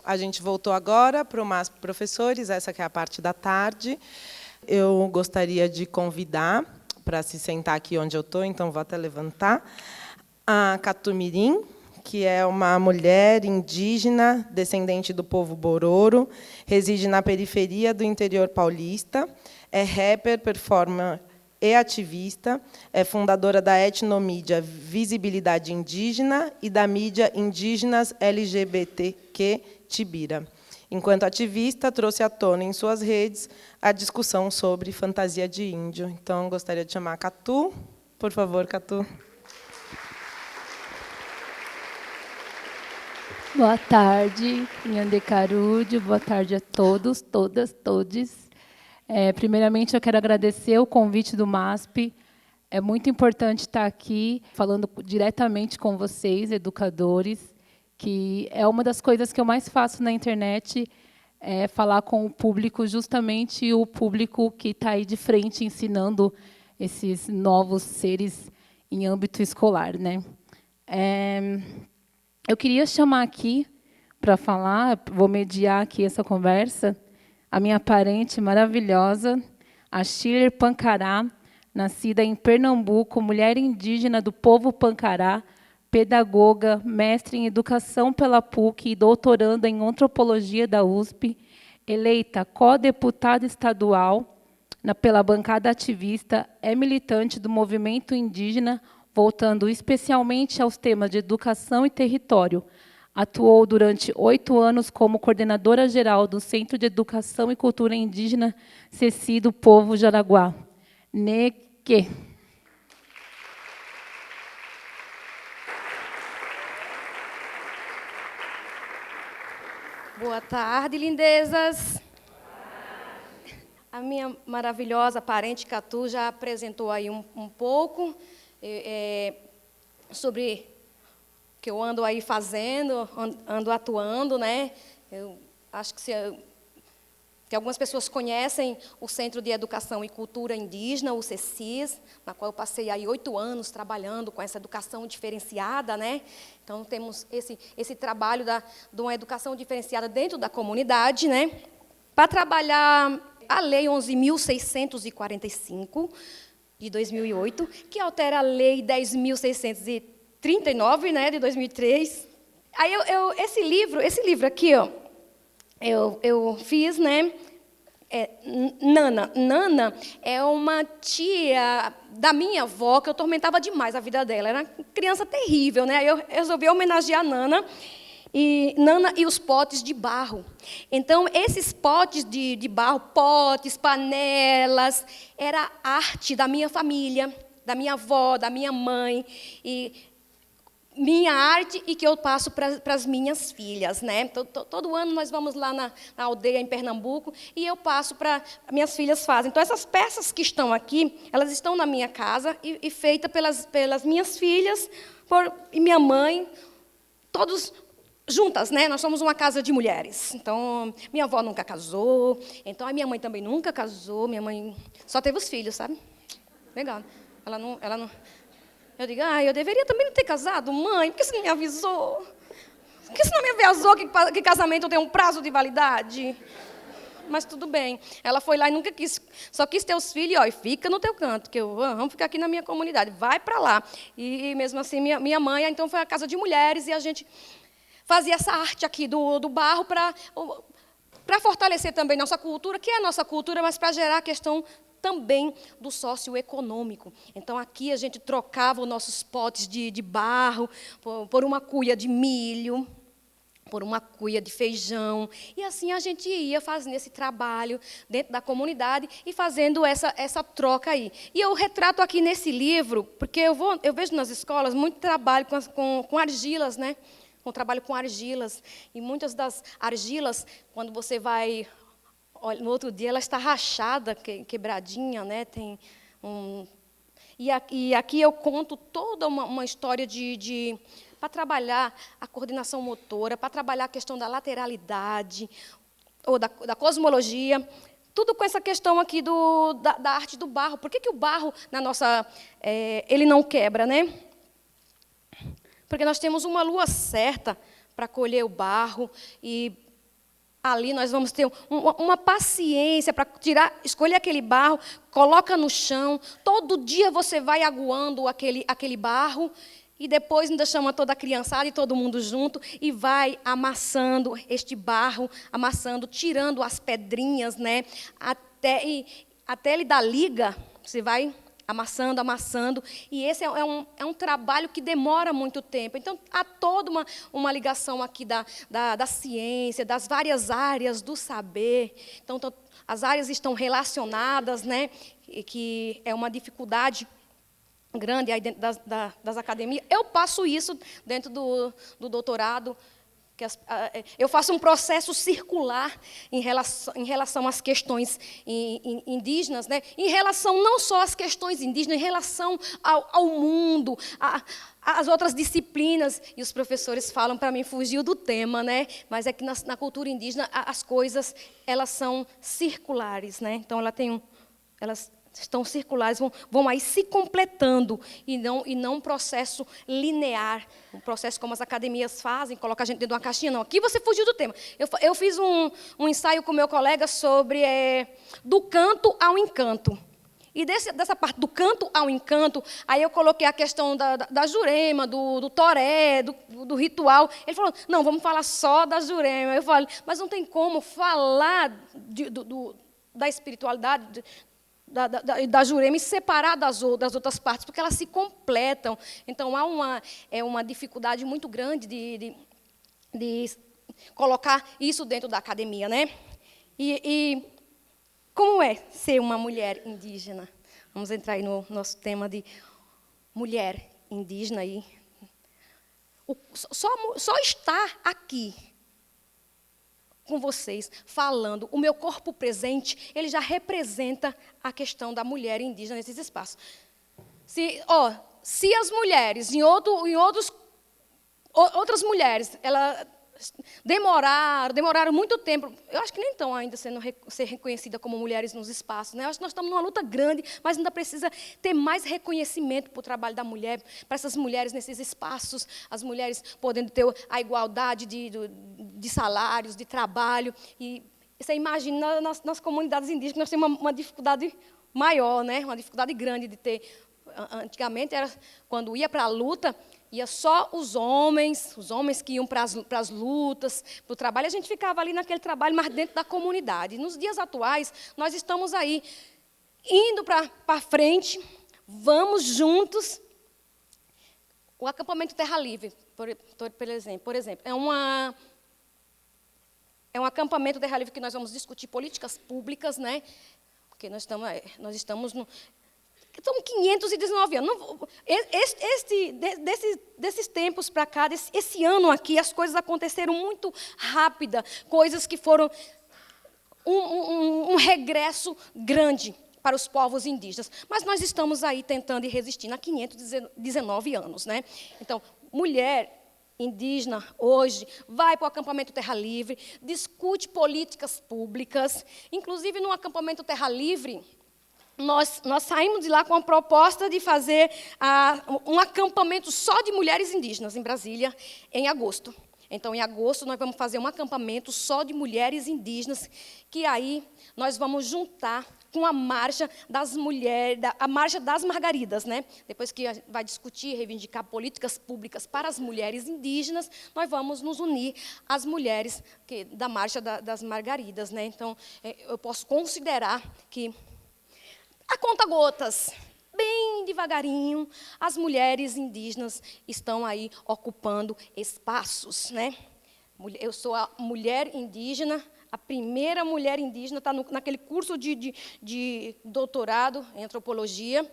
A gente voltou agora para o MASP Professores, essa que é a parte da tarde. Eu gostaria de convidar para se sentar aqui onde eu estou, então vou até levantar, a Catu Mirim, que é uma mulher indígena, descendente do povo Bororo, reside na periferia do interior paulista, é rapper, performer e ativista, é fundadora da etnomídia Visibilidade Indígena e da mídia Indígenas LGBTQ Tibira. Enquanto ativista, trouxe à tona em suas redes a discussão sobre fantasia de índio. Então, gostaria de chamar a Catu. Por favor, Catu. Boa tarde, Nhande Carúdio. Boa tarde a todos, todas, todes. Primeiramente, eu quero agradecer o convite do MASP. É muito importante estar aqui falando diretamente com vocês, educadores, que é uma das coisas que eu mais faço na internet, é falar com o público, justamente o público que está aí de frente ensinando esses novos seres em âmbito escolar, né? Eu queria chamar aqui para falar, vou mediar aqui essa conversa, a minha parente maravilhosa, a Schiller Pancará, nascida em Pernambuco, mulher indígena do povo Pancará, pedagoga, mestre em educação pela PUC e doutoranda em antropologia da USP, eleita co-deputada estadual pela bancada ativista, é militante do movimento indígena, voltando especialmente aos temas de educação e território. Atuou durante 8 anos como coordenadora geral do Centro de Educação e Cultura Indígena Ceci do Povo Jaraguá. Neque. Boa tarde, lindezas. A minha maravilhosa parente Catu já apresentou aí um pouco sobre o que eu ando aí fazendo, ando atuando, né? Eu acho que algumas pessoas conhecem o Centro de Educação e Cultura Indígena, o CECIS, na qual eu passei aí 8 anos trabalhando com essa educação diferenciada, né? Então, temos esse trabalho de uma educação diferenciada dentro da comunidade, né? Para trabalhar a Lei 11.645, de 2008, que altera a Lei 10.639, né, de 2003. Aí, esse livro aqui, ó, eu fiz, né? Nana. Nana é uma tia da minha avó, que eu tormentava demais a vida dela. Era uma criança terrível, né? Aí eu resolvi homenagear a Nana e os potes de barro. Então, esses potes de barro, potes, panelas, era arte da minha família, da minha avó, da minha mãe, e minha arte e que eu passo para as minhas filhas, né? Todo ano nós vamos lá na aldeia em Pernambuco e eu passo para minhas filhas fazem. Então essas peças que estão aqui, elas estão na minha casa e feitas pelas minhas filhas e minha mãe, todos juntas, né? Nós somos uma casa de mulheres. Então minha avó nunca casou, então a minha mãe também nunca casou. Minha mãe só teve os filhos, sabe? Legal. Ela não. Eu digo, eu deveria também não ter casado, mãe, por que você não me avisou? Por que você não me avisou que casamento tem um prazo de validade? Mas tudo bem. Ela foi lá e nunca quis, só quis ter os filhos, e fica no teu canto, que vamos ficar aqui na minha comunidade, vai para lá. E mesmo assim, minha mãe, então, foi a casa de mulheres, e a gente fazia essa arte aqui do barro para fortalecer também nossa cultura, que é a nossa cultura, mas para gerar a questão também do socioeconômico. Então, aqui a gente trocava os nossos potes de barro por uma cuia de milho, por uma cuia de feijão. E assim a gente ia fazendo esse trabalho dentro da comunidade e fazendo essa troca aí. E eu retrato aqui nesse livro, porque eu vejo nas escolas muito trabalho com argilas, né? Com trabalho com argilas. E muitas das argilas, quando você vai... Olha, no outro dia ela está rachada, quebradinha, né? E aqui eu conto toda uma história para trabalhar a coordenação motora, para trabalhar a questão da lateralidade, ou da cosmologia, tudo com essa questão aqui da arte do barro. Por que o barro, na nossa... ele não quebra, né? Porque nós temos uma lua certa para colher o barro e Ali nós vamos ter uma paciência para escolher aquele barro, coloca no chão. Todo dia você vai aguando aquele barro e depois ainda chama toda a criançada e todo mundo junto e vai amassando este barro, amassando, tirando as pedrinhas, né? Até ele dar liga, você vai amassando, amassando, e esse é um trabalho que demora muito tempo. Então, há toda uma ligação aqui da ciência, das várias áreas do saber. Então, as áreas estão relacionadas, né, e que é uma dificuldade grande aí dentro das academias. Eu passo isso dentro do doutorado, eu faço um processo circular em relação às questões indígenas, né? Em relação não só às questões indígenas, em relação ao mundo, às outras disciplinas. E os professores falam para mim, fugiu do tema, né? Mas é que na cultura indígena as coisas elas são circulares, né? Então elas estão circulares, vão aí se completando, e não um processo linear, um processo como as academias fazem, coloca a gente dentro de uma caixinha. Não, aqui você fugiu do tema. Eu fiz um ensaio com meu colega sobre do canto ao encanto. E dessa parte do canto ao encanto, aí eu coloquei a questão da Jurema, do toré, do ritual. Ele falou, não, vamos falar só da Jurema. Eu falei, mas não tem como falar da espiritualidade, da Jurema e separar das outras partes, porque elas se completam. Então, há uma dificuldade muito grande de colocar isso dentro da academia, né? E como é ser uma mulher indígena? Vamos entrar aí no nosso tema de mulher indígena. Só estar aqui com vocês, falando, o meu corpo presente, ele já representa a questão da mulher indígena nesses espaços. Se as mulheres, outras mulheres, demoraram muito tempo, eu acho que nem estão ainda ser reconhecidas como mulheres nos espaços, né? Eu acho que nós estamos numa luta grande, mas ainda precisa ter mais reconhecimento para o trabalho da mulher, para essas mulheres nesses espaços, as mulheres podendo ter a igualdade de salários, de trabalho. E você imagina nas comunidades indígenas, nós temos uma dificuldade maior, né? Uma dificuldade grande de ter. Antigamente, quando ia para a luta, ia só os homens que iam para as lutas, para o trabalho, a gente ficava ali naquele trabalho, mas dentro da comunidade. Nos dias atuais, nós estamos aí, indo para frente, vamos juntos. O acampamento Terra Livre, por exemplo, é um acampamento Terra Livre que nós vamos discutir políticas públicas, né? Porque nós estamos São 519 anos. Desses tempos para cá, esse ano aqui, as coisas aconteceram muito rápida, coisas que foram um regresso grande para os povos indígenas. Mas nós estamos aí tentando e resistindo há 519 anos, né? Então, mulher indígena, hoje, vai para o acampamento Terra Livre, discute políticas públicas. Inclusive, no acampamento Terra Livre, nós saímos de lá com a proposta de fazer um acampamento só de mulheres indígenas em Brasília, em agosto. Então, em agosto, nós vamos fazer um acampamento só de mulheres indígenas, que aí nós vamos juntar com a Marcha das Mulheres, a Marcha das Margaridas, né? Depois que vai discutir e reivindicar políticas públicas para as mulheres indígenas, nós vamos nos unir às mulheres da Marcha das Margaridas, né? Então, eu posso considerar que, a conta-gotas, bem devagarinho, as mulheres indígenas estão aí ocupando espaços, né? Eu sou a mulher indígena, a primeira mulher indígena, está naquele curso de doutorado em antropologia,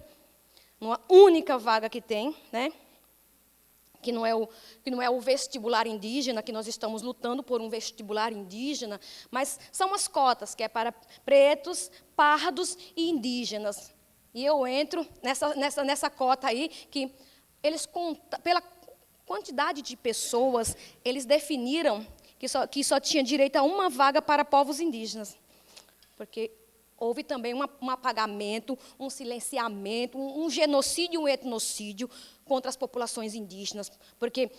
numa única vaga que tem, né? Que não é o vestibular indígena, que nós estamos lutando por um vestibular indígena, mas são as cotas, que é para pretos, pardos e indígenas. E eu entro nessa cota aí, que eles, pela quantidade de pessoas, eles definiram que só tinha direito a uma vaga para povos indígenas. Porque houve também um apagamento, um silenciamento, um genocídio, um etnocídio contra as populações indígenas. Porque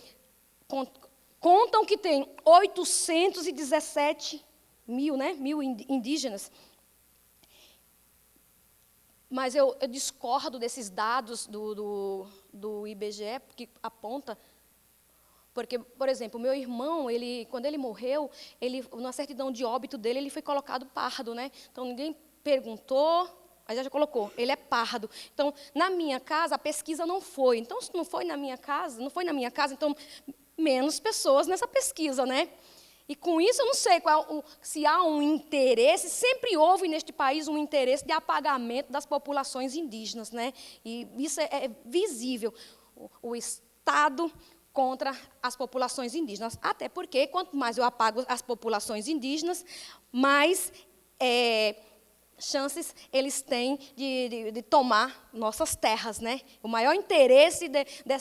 contam que tem 817 mil indígenas. Mas eu discordo desses dados do IBGE, que aponta. Porque, por exemplo, o meu irmão, quando ele morreu, na certidão de óbito dele, ele foi colocado pardo, né? Então, ninguém perguntou, mas já colocou, ele é pardo. Então, na minha casa, a pesquisa não foi. Então, se não foi na minha casa, então, menos pessoas nessa pesquisa, né? E com isso, eu não sei se há um interesse, sempre houve neste país um interesse de apagamento das populações indígenas, né? E isso é visível, o Estado contra as populações indígenas. Até porque, quanto mais eu apago as populações indígenas, mais chances eles têm de tomar nossas terras, né? O maior interesse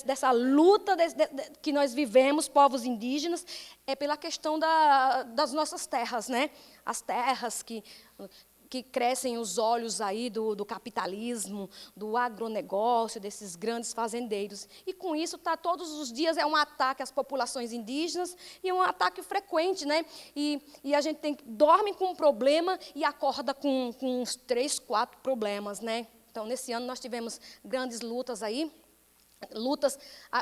dessa luta que nós vivemos, povos indígenas, é pela questão das nossas terras, né? As terras que crescem os olhos aí do capitalismo, do agronegócio, desses grandes fazendeiros. E com isso, todos os dias é um ataque às populações indígenas e um ataque frequente, né? E a gente dorme com um problema e acorda com uns 3, 4 problemas, né? Então, nesse ano, nós tivemos grandes lutas aí,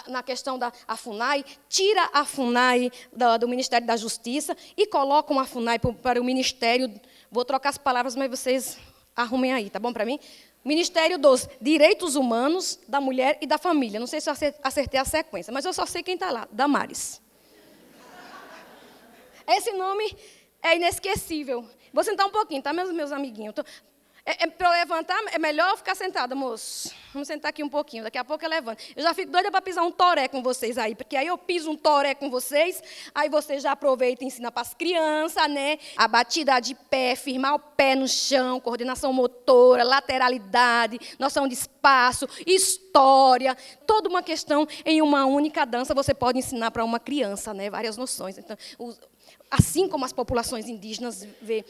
na questão da FUNAI, tira a FUNAI do Ministério da Justiça e colocam a FUNAI para o Ministério, vou trocar as palavras, mas vocês arrumem aí, tá bom para mim? Ministério dos Direitos Humanos, da Mulher e da Família. Não sei se eu acertei a sequência, mas eu só sei quem está lá, Damares. Esse nome é inesquecível. Vou sentar um pouquinho, tá, meus amiguinhos? Para eu levantar, é melhor ficar sentada, moço. Vamos sentar aqui um pouquinho, daqui a pouco eu levanto. Eu já fico doida para pisar um toré com vocês aí, porque aí eu piso um toré com vocês, aí vocês já aproveitam e ensinam para as crianças, né? A batida de pé, firmar o pé no chão, coordenação motora, lateralidade, noção de espaço, história, toda uma questão em uma única dança você pode ensinar para uma criança, né? Várias noções. Então, assim como as populações indígenas vê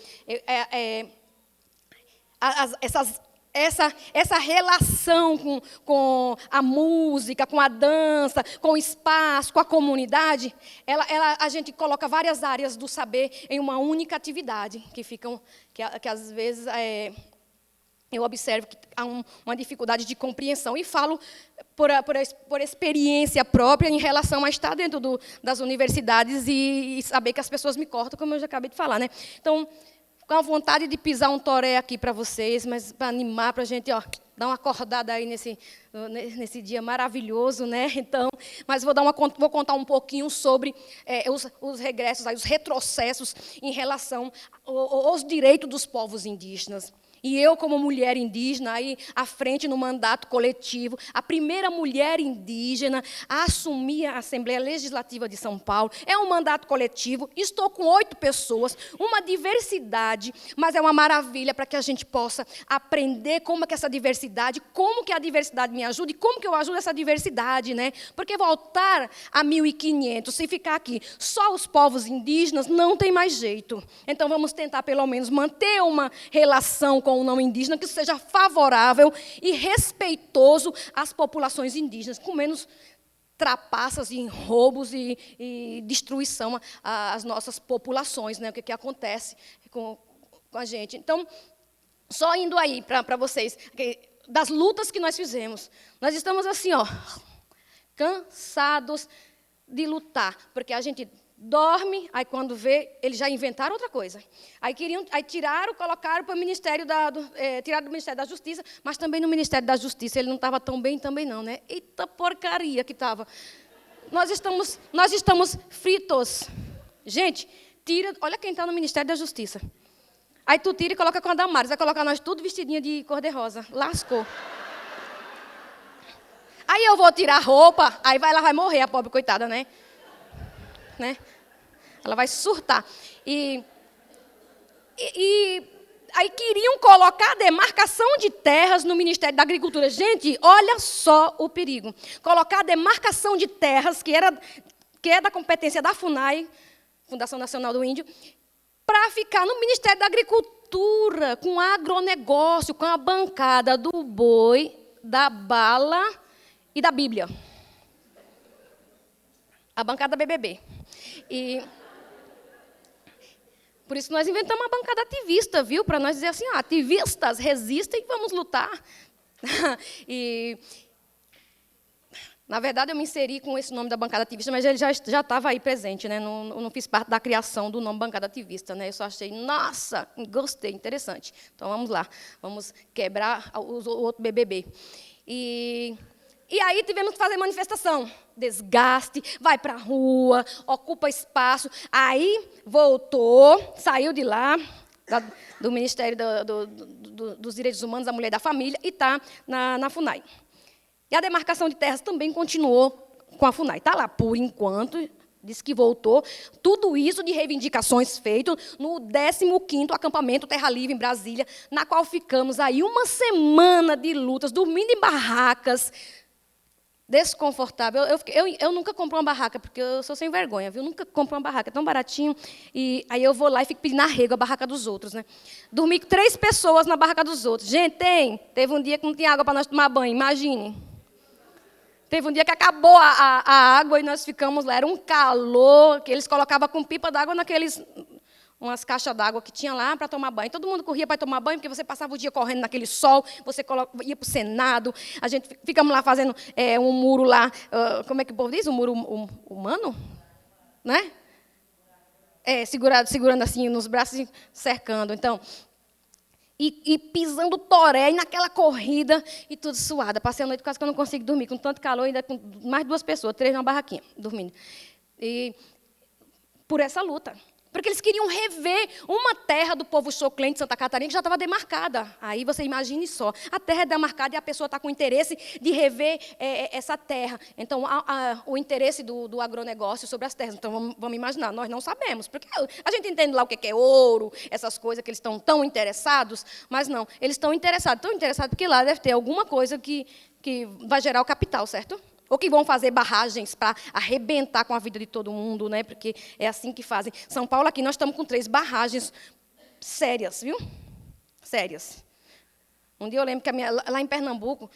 essa relação com a música, com a dança, com o espaço, com a comunidade, a gente coloca várias áreas do saber em uma única atividade, que às vezes eu observo que há uma dificuldade de compreensão. E falo por experiência própria em relação a estar dentro das universidades e saber que as pessoas me cortam, como eu já acabei de falar, né? Então, com a vontade de pisar um toré aqui para vocês, mas para animar, para a gente dar uma acordada aí nesse dia maravilhoso, né? Então, mas vou contar um pouquinho sobre os regressos, os retrocessos em relação aos direitos dos povos indígenas. E eu, como mulher indígena, aí à frente no mandato coletivo, a primeira mulher indígena a assumir a Assembleia Legislativa de São Paulo. É um mandato coletivo, estou com 8 pessoas, uma diversidade, mas é uma maravilha para que a gente possa aprender como é que essa diversidade, como que a diversidade me ajuda e como que eu ajudo essa diversidade, né? Porque voltar a 1500, se ficar aqui só os povos indígenas, não tem mais jeito. Então, vamos tentar, pelo menos, manter uma relação com o não indígena que seja favorável e respeitoso às populações indígenas, com menos trapaças e roubos e destruição às nossas populações, né? O que acontece com a gente. Então, só indo aí para vocês, das lutas que nós fizemos, nós estamos assim, cansados de lutar, porque a gente dorme, aí quando vê, eles já inventaram outra coisa. Aí colocaram para o Ministério tiraram do Ministério da Justiça, mas também no Ministério da Justiça ele não estava tão bem também não, né? Eita porcaria que estava. Nós estamos fritos. Gente, olha quem está no Ministério da Justiça. Aí tu tira e coloca com a Damares, vai colocar nós tudo vestidinha de cor-de-rosa. Lascou. Aí eu vou tirar a roupa, aí ela vai morrer, a pobre coitada, né? Ela vai surtar. E aí queriam colocar a demarcação de terras no Ministério da Agricultura. Gente, olha só o perigo. Colocar a demarcação de terras, que é da competência da FUNAI, Fundação Nacional do Índio, para ficar no Ministério da Agricultura, com agronegócio, com a bancada do boi, da bala e da Bíblia. A bancada BBB. Por isso nós inventamos uma bancada ativista, viu? Para nós dizer assim, ativistas, resistem, vamos lutar. E, na verdade, eu me inseri com esse nome da bancada ativista, mas ele já estava aí presente, né? Não fiz parte da criação do nome bancada ativista, né? Eu só achei, nossa, gostei, interessante. Então, vamos lá, vamos quebrar o outro BBB. E aí tivemos que fazer manifestação. Desgaste, vai para a rua, ocupa espaço. Aí voltou, saiu de lá, do Ministério dos Direitos Humanos, da Mulher e da Família, e está na FUNAI. E a demarcação de terras também continuou com a FUNAI. Está lá, por enquanto, disse que voltou. Tudo isso de reivindicações feitas no 15º acampamento Terra Livre, em Brasília, na qual ficamos aí uma semana de lutas, dormindo em barracas, desconfortável. Eu nunca compro uma barraca, porque eu sou sem vergonha, viu? Nunca compro uma barraca, é tão baratinho. E aí eu vou lá e fico pedindo arrego a barraca dos outros, né? Dormi com 3 pessoas na barraca dos outros. Gente, teve um dia que não tinha água para nós tomar banho, imagine. Teve um dia que acabou a água e nós ficamos lá. Era um calor, que eles colocavam com pipa d'água umas caixas d'água que tinha lá para tomar banho. Todo mundo corria para tomar banho, porque você passava o dia correndo naquele sol, você ia para o Senado, a gente ficamos lá fazendo um muro lá, como é que o povo diz? Um muro humano? Né? Segurando assim nos braços e cercando. Então, e pisando toré, e naquela corrida, e tudo suada. Passei a noite quase que eu não consigo dormir, com tanto calor, ainda com mais 2 pessoas, 3 numa barraquinha, dormindo. E por essa luta. Porque eles queriam rever uma terra do povo Xoclém de Santa Catarina que já estava demarcada. Aí você imagine só, a terra é demarcada e a pessoa está com interesse de rever essa terra. Então, o interesse do agronegócio sobre as terras. Então, vamos imaginar, nós não sabemos. Porque a gente entende lá o que é ouro, essas coisas que eles estão tão interessados, mas não, eles estão interessados porque lá deve ter alguma coisa que vai gerar o capital, certo? Ou que vão fazer barragens para arrebentar com a vida de todo mundo, né? Porque é assim que fazem. São Paulo, aqui, nós estamos com 3 barragens sérias, viu? Sérias. Um dia eu lembro que lá em Pernambuco,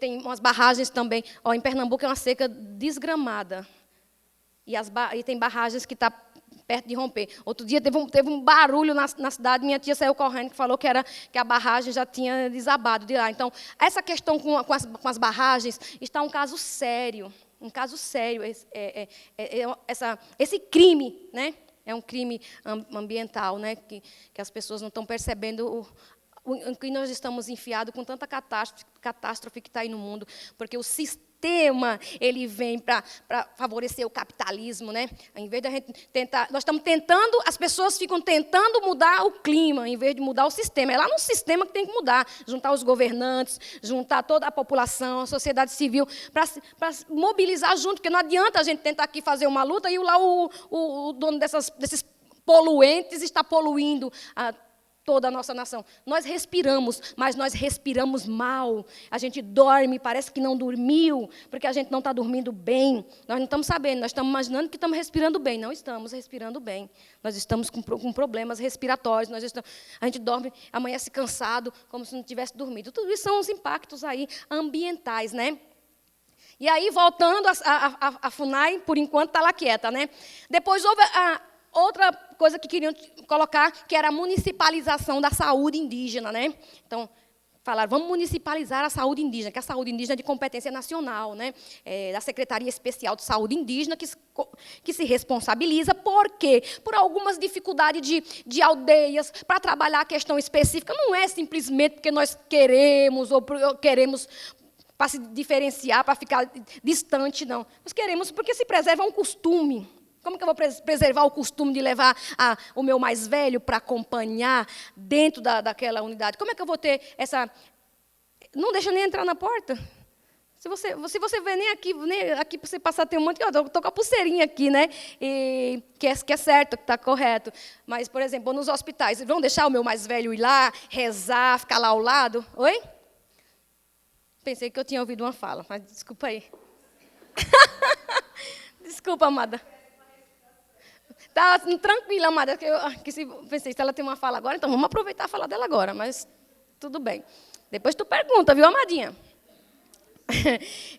tem umas barragens também. Em Pernambuco é uma seca desgramada. E tem barragens que estão perto de romper. Outro dia teve um barulho na cidade, minha tia saiu correndo, que falou que a barragem já tinha desabado de lá. Então, essa questão com as barragens está um caso sério. Um caso sério. Esse crime, né? É um crime ambiental, né? Que as pessoas não estão percebendo o que nós estamos enfiados com tanta catástrofe que está aí no mundo, porque o sistema ele vem para favorecer o capitalismo, né? Em vez de a gente tentar, nós estamos tentando, as pessoas ficam tentando mudar o clima, em vez de mudar o sistema. É lá no sistema que tem que mudar, juntar os governantes, juntar toda a população, a sociedade civil, para mobilizar junto, porque não adianta a gente tentar aqui fazer uma luta e lá o dono desses poluentes está poluindo toda a nossa nação. Nós respiramos, mas nós respiramos mal. A gente dorme, parece que não dormiu, porque a gente não está dormindo bem. Nós não estamos sabendo, nós estamos imaginando que estamos respirando bem. Não estamos respirando bem. Nós estamos com problemas respiratórios. A gente dorme, amanhece cansado, como se não tivesse dormido. Tudo isso são os impactos aí ambientais, né? E aí, voltando, a FUNAI, por enquanto, está lá quieta, né? Depois houve outra coisa que queriam colocar, que era a municipalização da saúde indígena, né? Então, falaram, vamos municipalizar a saúde indígena, que a saúde indígena é de competência nacional, né? Da Secretaria Especial de Saúde Indígena, que se responsabiliza, por quê? Por algumas dificuldades de aldeias, para trabalhar a questão específica. Não é simplesmente porque nós queremos, ou queremos para se diferenciar, para ficar distante, não. Nós queremos porque se preserva um costume. Como que eu vou preservar o costume de levar o meu mais velho para acompanhar dentro daquela unidade? Como é que eu vou ter essa... Não deixa nem entrar na porta. Se você vê nem aqui para você passar, tem um monte... Eu estou com a pulseirinha aqui, né? Que é certo, que está correto. Mas, por exemplo, nos hospitais, vão deixar o meu mais velho ir lá, rezar, ficar lá ao lado? Oi? Pensei que eu tinha ouvido uma fala, mas desculpa aí. Desculpa, amada. Tá tranquila, amada. Pensei, se ela tem uma fala agora, então vamos aproveitar a fala dela agora, mas tudo bem. Depois tu pergunta, viu, amadinha?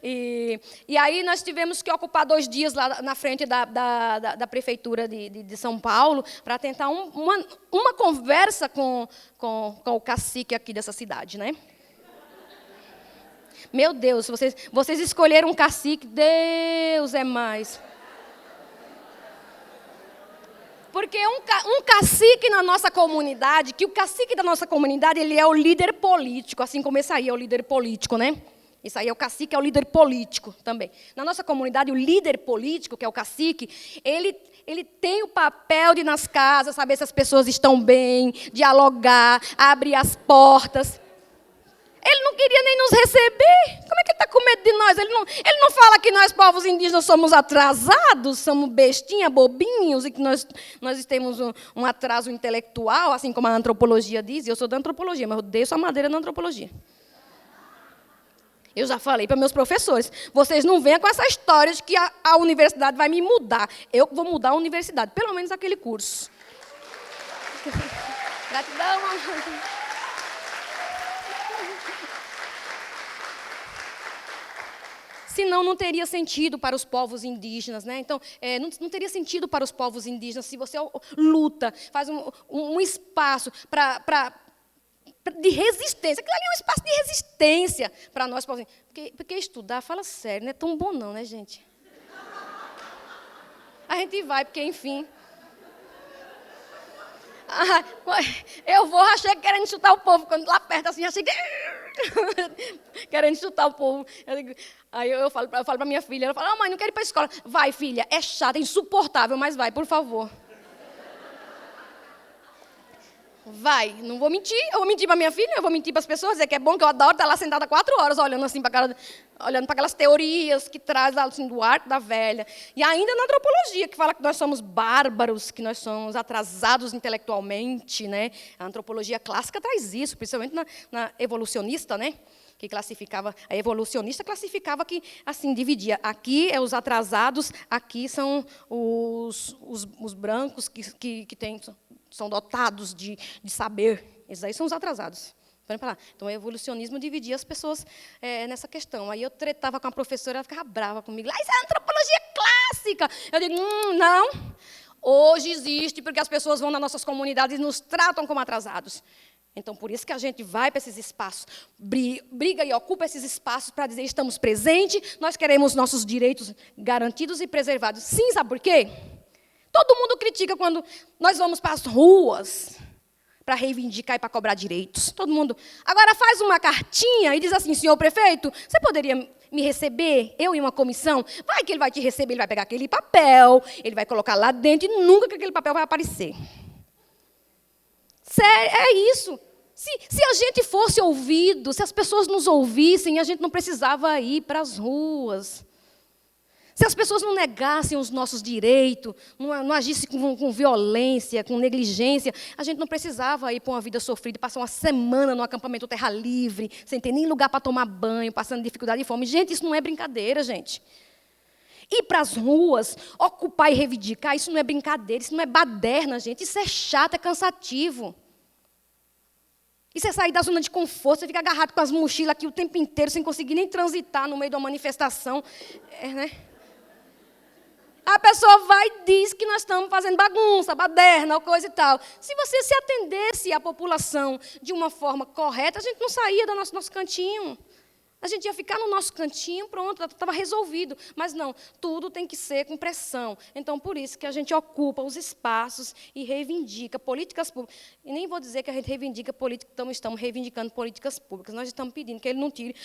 E aí nós tivemos que ocupar 2 dias lá na frente da prefeitura de São Paulo para tentar uma conversa com o cacique aqui dessa cidade, né? Meu Deus, vocês escolheram um cacique, Deus é mais. Porque um cacique na nossa comunidade, que o cacique da nossa comunidade, ele é o líder político, assim como esse aí é o líder político, né? Isso aí é o cacique, é o líder político também. Na nossa comunidade, o líder político, que é o cacique, ele tem o papel de ir nas casas, saber se as pessoas estão bem, dialogar, abrir as portas. Ele não queria nem nos receber. Como é que ele está com medo de nós? Ele não fala que nós, povos indígenas, somos atrasados, somos bestinha, bobinhos, e que nós temos um atraso intelectual, assim como a antropologia diz. Eu sou da antropologia, mas eu desço a madeira na antropologia. Eu já falei para meus professores, vocês não venham com essa história de que a universidade vai me mudar. Eu vou mudar a universidade, pelo menos aquele curso. Gratidão. Senão não teria sentido para os povos indígenas, né? Então, não teria sentido para os povos indígenas se você luta, faz um espaço de resistência. Aquilo ali é um espaço de resistência para nós, povos indígenas. Porque estudar, fala sério, não é tão bom não, né, gente? A gente vai, porque, enfim... eu vou, achei querendo chutar o povo, quando lá perto assim, achei querendo chutar o povo. Aí eu falo para minha filha, ela fala, mãe, não quero ir para a escola. Vai, filha, é chato, é insuportável, mas vai, por favor. Vai, não vou mentir, eu vou mentir para minha filha, eu vou mentir para as pessoas, dizer que é bom, que eu adoro estar lá sentada 4 horas, olhando assim para aquelas teorias que traz assim, do arco da velha. E ainda na antropologia, que fala que nós somos bárbaros, que nós somos atrasados intelectualmente, né? A antropologia clássica traz isso, principalmente na evolucionista, né? Que classificava, a evolucionista classificava que, assim, dividia. Aqui é os atrasados, aqui são os brancos que são dotados de saber. Esses aí são os atrasados. Então, o evolucionismo dividia as pessoas nessa questão. Aí eu tretava com a professora, ela ficava brava comigo. Isso é antropologia clássica. Eu digo, não. Hoje existe, porque as pessoas vão nas nossas comunidades e nos tratam como atrasados. Então, por isso que a gente vai para esses espaços, briga e ocupa esses espaços para dizer estamos presentes, nós queremos nossos direitos garantidos e preservados. Sim, sabe por quê? Todo mundo critica quando nós vamos para as ruas para reivindicar e para cobrar direitos. Todo mundo. Agora faz uma cartinha e diz assim, senhor prefeito, você poderia me receber, eu e uma comissão? Vai que ele vai te receber, ele vai pegar aquele papel, ele vai colocar lá dentro e nunca que aquele papel vai aparecer. Sério, é isso. Se a gente fosse ouvido, se as pessoas nos ouvissem, a gente não precisava ir para as ruas. Se as pessoas não negassem os nossos direitos, não agissem com violência, com negligência, a gente não precisava ir para uma vida sofrida, passar uma semana no acampamento Terra Livre, sem ter nem lugar para tomar banho, passando dificuldade e fome. Gente, isso não é brincadeira, gente. Ir para as ruas, ocupar e reivindicar, isso não é brincadeira, isso não é baderna, gente. Isso é chato, é cansativo. Isso é sair da zona de conforto, você fica agarrado com as mochilas aqui o tempo inteiro, sem conseguir nem transitar no meio de uma manifestação. Né? A pessoa vai e diz que nós estamos fazendo bagunça, baderna, ou coisa e tal. Se você se atendesse à população de uma forma correta, a gente não saía do nosso cantinho. A gente ia ficar no nosso cantinho, pronto, estava resolvido. Mas não, tudo tem que ser com pressão. Então, por isso que a gente ocupa os espaços e reivindica políticas públicas. E nem vou dizer que a gente reivindica políticas, estamos reivindicando políticas públicas. Nós estamos pedindo que ele não tire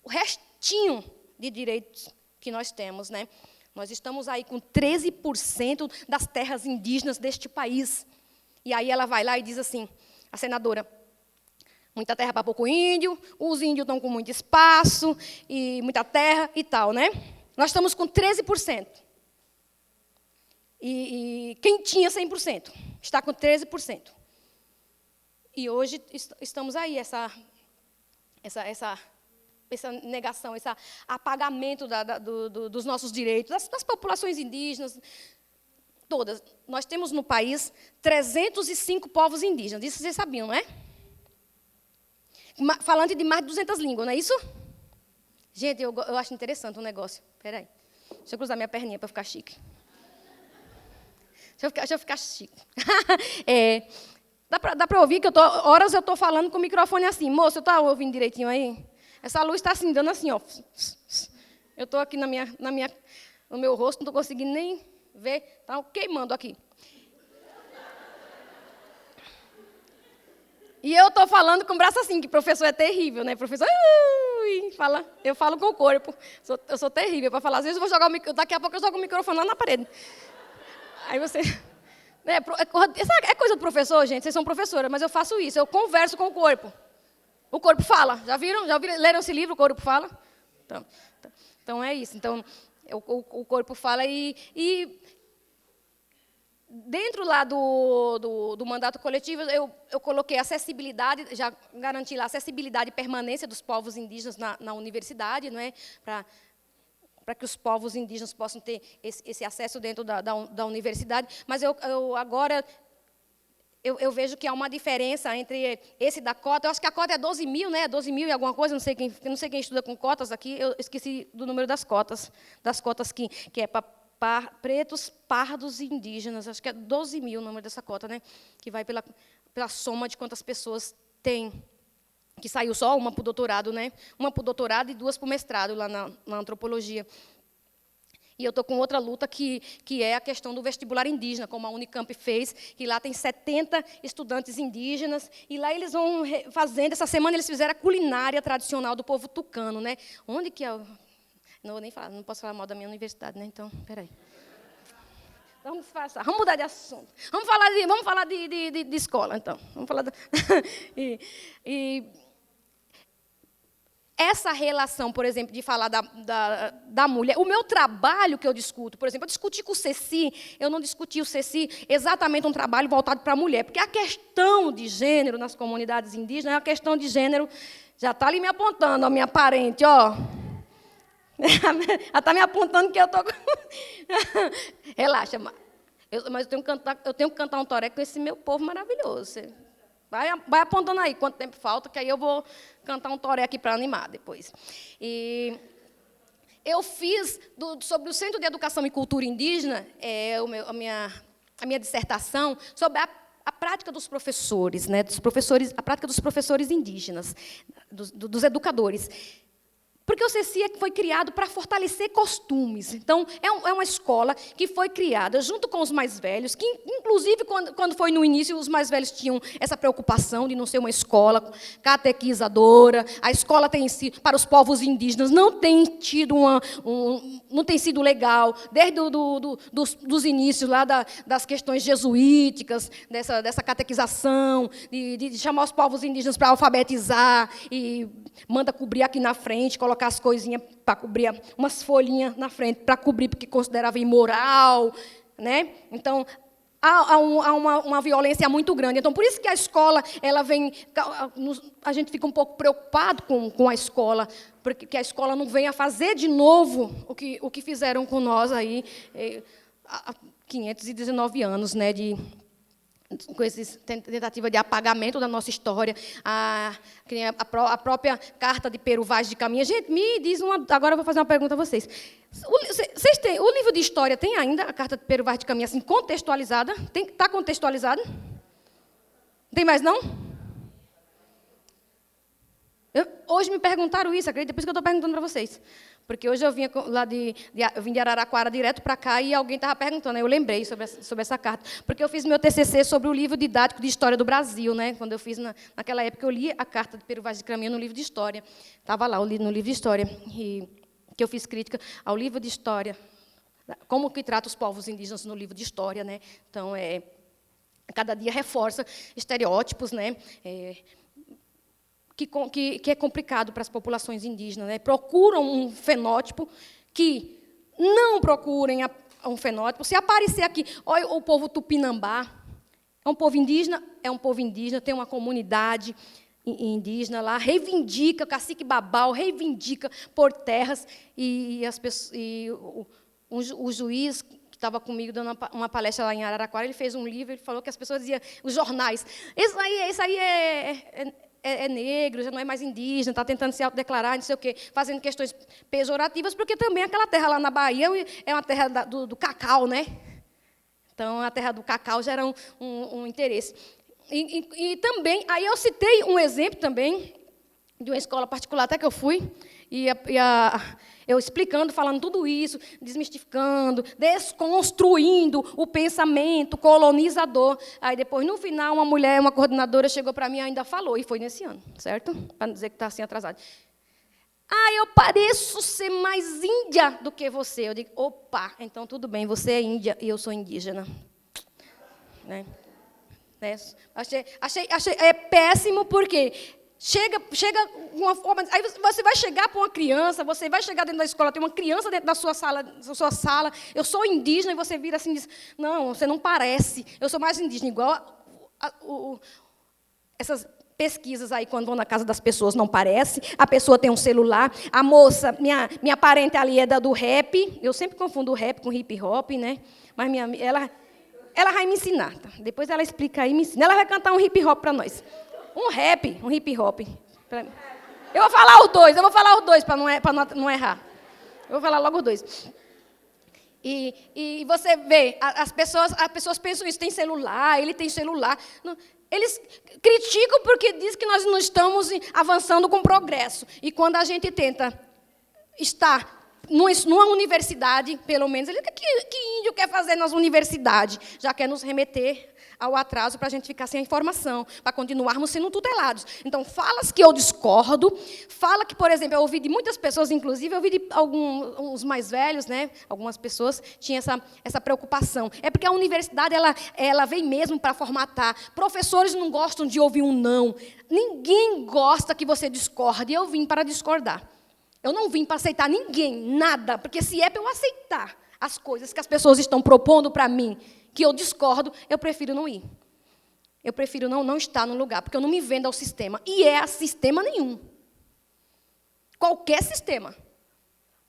o restinho de direitos que nós temos, né? Nós estamos aí com 13% das terras indígenas deste país. E aí ela vai lá e diz assim, a senadora, muita terra para pouco índio, os índios estão com muito espaço, e muita terra e tal, né? Nós estamos com 13%. E quem tinha 100% está com 13%. E hoje estamos aí, essa negação, esse apagamento dos nossos direitos, das populações indígenas, todas. Nós temos no país 305 povos indígenas, isso vocês sabiam, não é? Falante de mais de 200 línguas, não é isso? Gente, eu acho interessante um negócio. Espera aí. Deixa eu cruzar minha perninha para ficar chique. Deixa eu ficar chique. Dá para ouvir que horas eu estou falando com o microfone assim. Moço, eu estou ouvindo direitinho aí? Essa luz está assim, dando assim, ó. Eu estou aqui no meu rosto, não estou conseguindo nem ver. Está queimando aqui. E eu estou falando com o braço assim, que professor é terrível, né? Professor, eu falo com o corpo. Eu sou terrível para falar. Às vezes eu vou jogar daqui a pouco eu jogo o microfone lá na parede. Aí você... É coisa do professor, gente. Vocês são professora, mas eu faço isso. Eu converso com o corpo. O corpo fala. Já viram? Leram esse livro, O Corpo Fala? Então é isso. Então, o corpo fala e dentro lá do mandato coletivo, eu coloquei acessibilidade, já garanti lá acessibilidade e permanência dos povos indígenas na universidade, não é? Para que os povos indígenas possam ter esse acesso dentro da universidade. Mas agora eu vejo que há uma diferença entre esse da cota. Eu acho que a cota é 12 mil, né? 12 mil e alguma coisa, não sei quem estuda com cotas aqui, eu esqueci do número das cotas que é para pretos, pardos e indígenas. Acho que é 12 mil o número dessa cota, né? Que vai pela soma de quantas pessoas tem. Que saiu só uma para o doutorado, né? Uma para o doutorado e 2 para o mestrado lá na antropologia. E eu estou com outra luta que é a questão do vestibular indígena, como a Unicamp fez, que lá tem 70 estudantes indígenas, e lá eles vão fazendo, essa semana eles fizeram a culinária tradicional do povo tucano, né? Onde que é? Não vou nem falar, não posso falar mal da minha universidade, né? Então, espera aí. Vamos disfarçar, vamos mudar de assunto. Vamos falar de escola, então. Vamos falar essa relação, por exemplo, de falar da mulher, o meu trabalho que eu discuto, por exemplo, eu discuti com o Ceci, eu não discuti o Ceci exatamente um trabalho voltado para a mulher, porque a questão de gênero nas comunidades indígenas é uma questão de gênero, já está ali me apontando, a minha parente, ó. Ela está me apontando que eu estou... Relaxa, mas eu tenho que cantar um toré com esse meu povo maravilhoso. Vai apontando aí quanto tempo falta, que aí eu vou cantar um toré aqui para animar depois. E eu fiz sobre o Centro de Educação e Cultura Indígena, a minha dissertação, sobre a prática dos professores, né, a prática dos professores indígenas, dos educadores. Porque o Ceci foi criado para fortalecer costumes. Então, é uma escola que foi criada junto com os mais velhos, que, inclusive, quando foi no início, os mais velhos tinham essa preocupação de não ser uma escola catequizadora. A escola tem sido, para os povos indígenas, não tem sido legal, desde dos inícios lá das questões jesuíticas, dessa catequização, de chamar os povos indígenas para alfabetizar, e manda cobrir aqui na frente, colocar as coisinhas para cobrir, umas folhinhas na frente para cobrir, porque considerava imoral, né? Então, há uma violência muito grande. Então, por isso que a escola, ela vem... A gente fica um pouco preocupado com a escola, porque a escola não venha fazer de novo o que fizeram com nós aí há 519 anos, né, com essa tentativa de apagamento da nossa história, a própria Carta de Pero Vaz de Caminha. Gente, me diz agora eu vou fazer uma pergunta a vocês. Vocês têm, o livro de história tem ainda a Carta de Pero Vaz de Caminha assim, contextualizada? Está contextualizada? Não tem mais, não? Hoje me perguntaram isso, acredita? Por isso que eu estou perguntando para vocês. Porque hoje eu vim de Araraquara direto para cá e alguém estava perguntando. Aí eu lembrei sobre essa carta. Porque eu fiz meu TCC sobre o livro didático de História do Brasil, né? Quando eu fiz, naquela época, eu li a Carta de Pero Vaz de Caminha no livro de História. Estava lá, no livro de História, e que eu fiz crítica ao livro de História. Como que trata os povos indígenas no livro de História, né? Então, cada dia reforça estereótipos, né? Que é complicado para as populações indígenas, né? Procuram um fenótipo que não procurem um fenótipo. Se aparecer aqui, olha o povo Tupinambá, é um povo indígena, tem uma comunidade indígena lá, reivindica, o cacique Babau reivindica por terras, o juiz que estava comigo dando uma palestra lá em Araraquara, ele fez um livro, ele falou que as pessoas diziam, os jornais, isso aí é negro, já não é mais indígena, está tentando se autodeclarar, não sei o quê, fazendo questões pejorativas, porque também aquela terra lá na Bahia é uma terra do cacau, né? Então, a terra do cacau gera um interesse. E também, aí eu citei um exemplo também, de uma escola particular até que eu fui, eu explicando, falando tudo isso, desmistificando, desconstruindo o pensamento colonizador. Aí depois, no final, uma mulher, uma coordenadora, chegou para mim e ainda falou, e foi nesse ano, certo? Para não dizer que está assim atrasado. Eu pareço ser mais índia do que você. Eu digo, opa, então tudo bem, você é índia e eu sou indígena. Né? Achei péssimo, porque chega uma forma. Aí você vai chegar para uma criança, você vai chegar dentro da escola, tem uma criança dentro da sua sala, eu sou indígena, e você vira assim e diz, não, você não parece, eu sou mais indígena, igual essas pesquisas aí, quando vão na casa das pessoas, não parece, a pessoa tem um celular, a moça, minha parente ali é do rap, eu sempre confundo o rap com hip hop, né? Mas ela vai me ensinar, tá? Depois ela explica aí e me ensina. Ela vai cantar um hip hop para nós. Um hip hop. Eu vou falar os dois para não errar. Eu vou falar logo os dois. E você vê, as pessoas pensam isso, tem celular, ele tem celular. Eles criticam porque dizem que nós não estamos avançando com progresso. E quando a gente tenta estar numa universidade, pelo menos, ele que índio quer fazer nas universidades? Já quer nos remeter ao atraso para a gente ficar sem a informação, para continuarmos sendo tutelados. Então, falas que eu discordo, fala que, por exemplo, eu ouvi de muitas pessoas, inclusive, eu ouvi de alguns mais velhos, né, algumas pessoas tinham essa preocupação. É porque a universidade ela vem mesmo para formatar. Professores não gostam de ouvir um não. Ninguém gosta que você discorde. Eu vim para discordar. Eu não vim para aceitar ninguém, nada, porque se é para eu aceitar as coisas que as pessoas estão propondo para mim, que eu discordo, eu prefiro não ir. Eu prefiro não estar no lugar, porque eu não me vendo ao sistema. E a sistema nenhum. Qualquer sistema.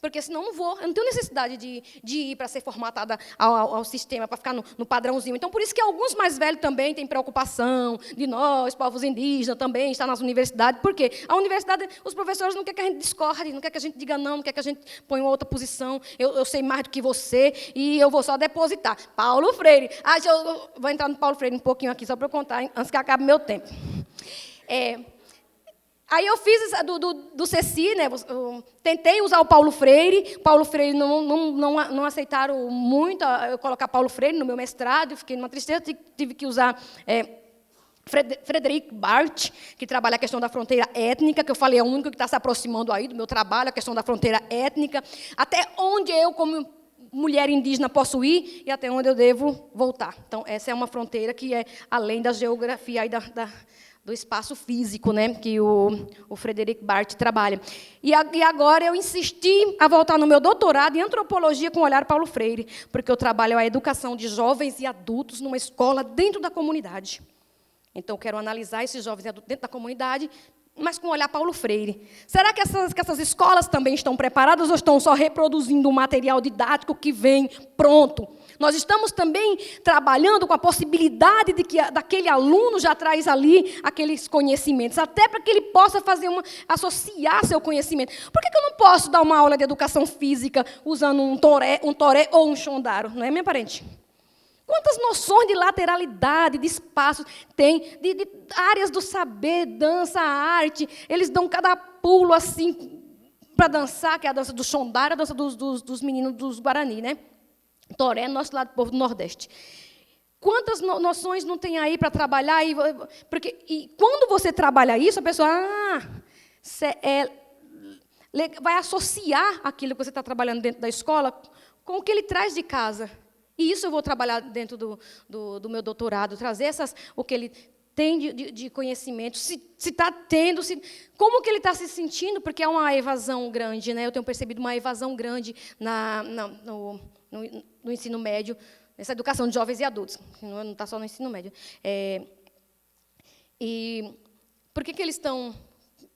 Porque senão eu não tenho necessidade de ir para ser formatada ao sistema, para ficar no padrãozinho. Então, por isso que alguns mais velhos também têm preocupação de nós, povos indígenas, também estar nas universidades. Por quê? A universidade, os professores não querem que a gente discorde, não querem que a gente diga não querem que a gente ponha outra posição. Eu sei mais do que você e eu vou só depositar. Paulo Freire. Eu vou entrar no Paulo Freire um pouquinho aqui, só para eu contar, antes que acabe meu tempo. Aí eu fiz do CECI, né? Eu tentei usar o Paulo Freire. Paulo Freire não aceitaram muito eu colocar Paulo Freire no meu mestrado. Eu fiquei numa tristeza, tive que usar Frederic Barth, que trabalha a questão da fronteira étnica, que eu falei, é o único que está se aproximando aí do meu trabalho, a questão da fronteira étnica, até onde eu, como mulher indígena, posso ir e até onde eu devo voltar. Então, essa é uma fronteira que é além da geografia aí do espaço físico, né, que o Frederic Barth trabalha. E agora eu insisti a voltar no meu doutorado em antropologia com o olhar Paulo Freire, porque eu trabalho a educação de jovens e adultos numa escola dentro da comunidade. Então, eu quero analisar esses jovens e adultos dentro da comunidade, mas com o olhar Paulo Freire. Será que essas escolas também estão preparadas ou estão só reproduzindo um material didático que vem pronto? Nós estamos também trabalhando com a possibilidade de que daquele aluno já traz ali aqueles conhecimentos, até para que ele possa associar seu conhecimento. Por que eu não posso dar uma aula de educação física usando um toré ou um chondaro? Não é, minha parente? Quantas noções de lateralidade, de espaço tem, de áreas do saber, dança, arte. Eles dão cada pulo assim para dançar, que é a dança do chondaro, a dança dos meninos dos Guarani, né? Toré, nosso lado do povo do Nordeste. Quantas noções não tem aí para trabalhar? E quando você trabalha isso, a pessoa vai associar aquilo que você está trabalhando dentro da escola com o que ele traz de casa. E isso eu vou trabalhar dentro do meu doutorado, trazer o que ele tem de conhecimento, se está tendo, como que ele está se sentindo, porque é uma evasão grande, né? Eu tenho percebido uma evasão grande no ensino médio, nessa educação de jovens e adultos, não está só no ensino médio. E por que eles estão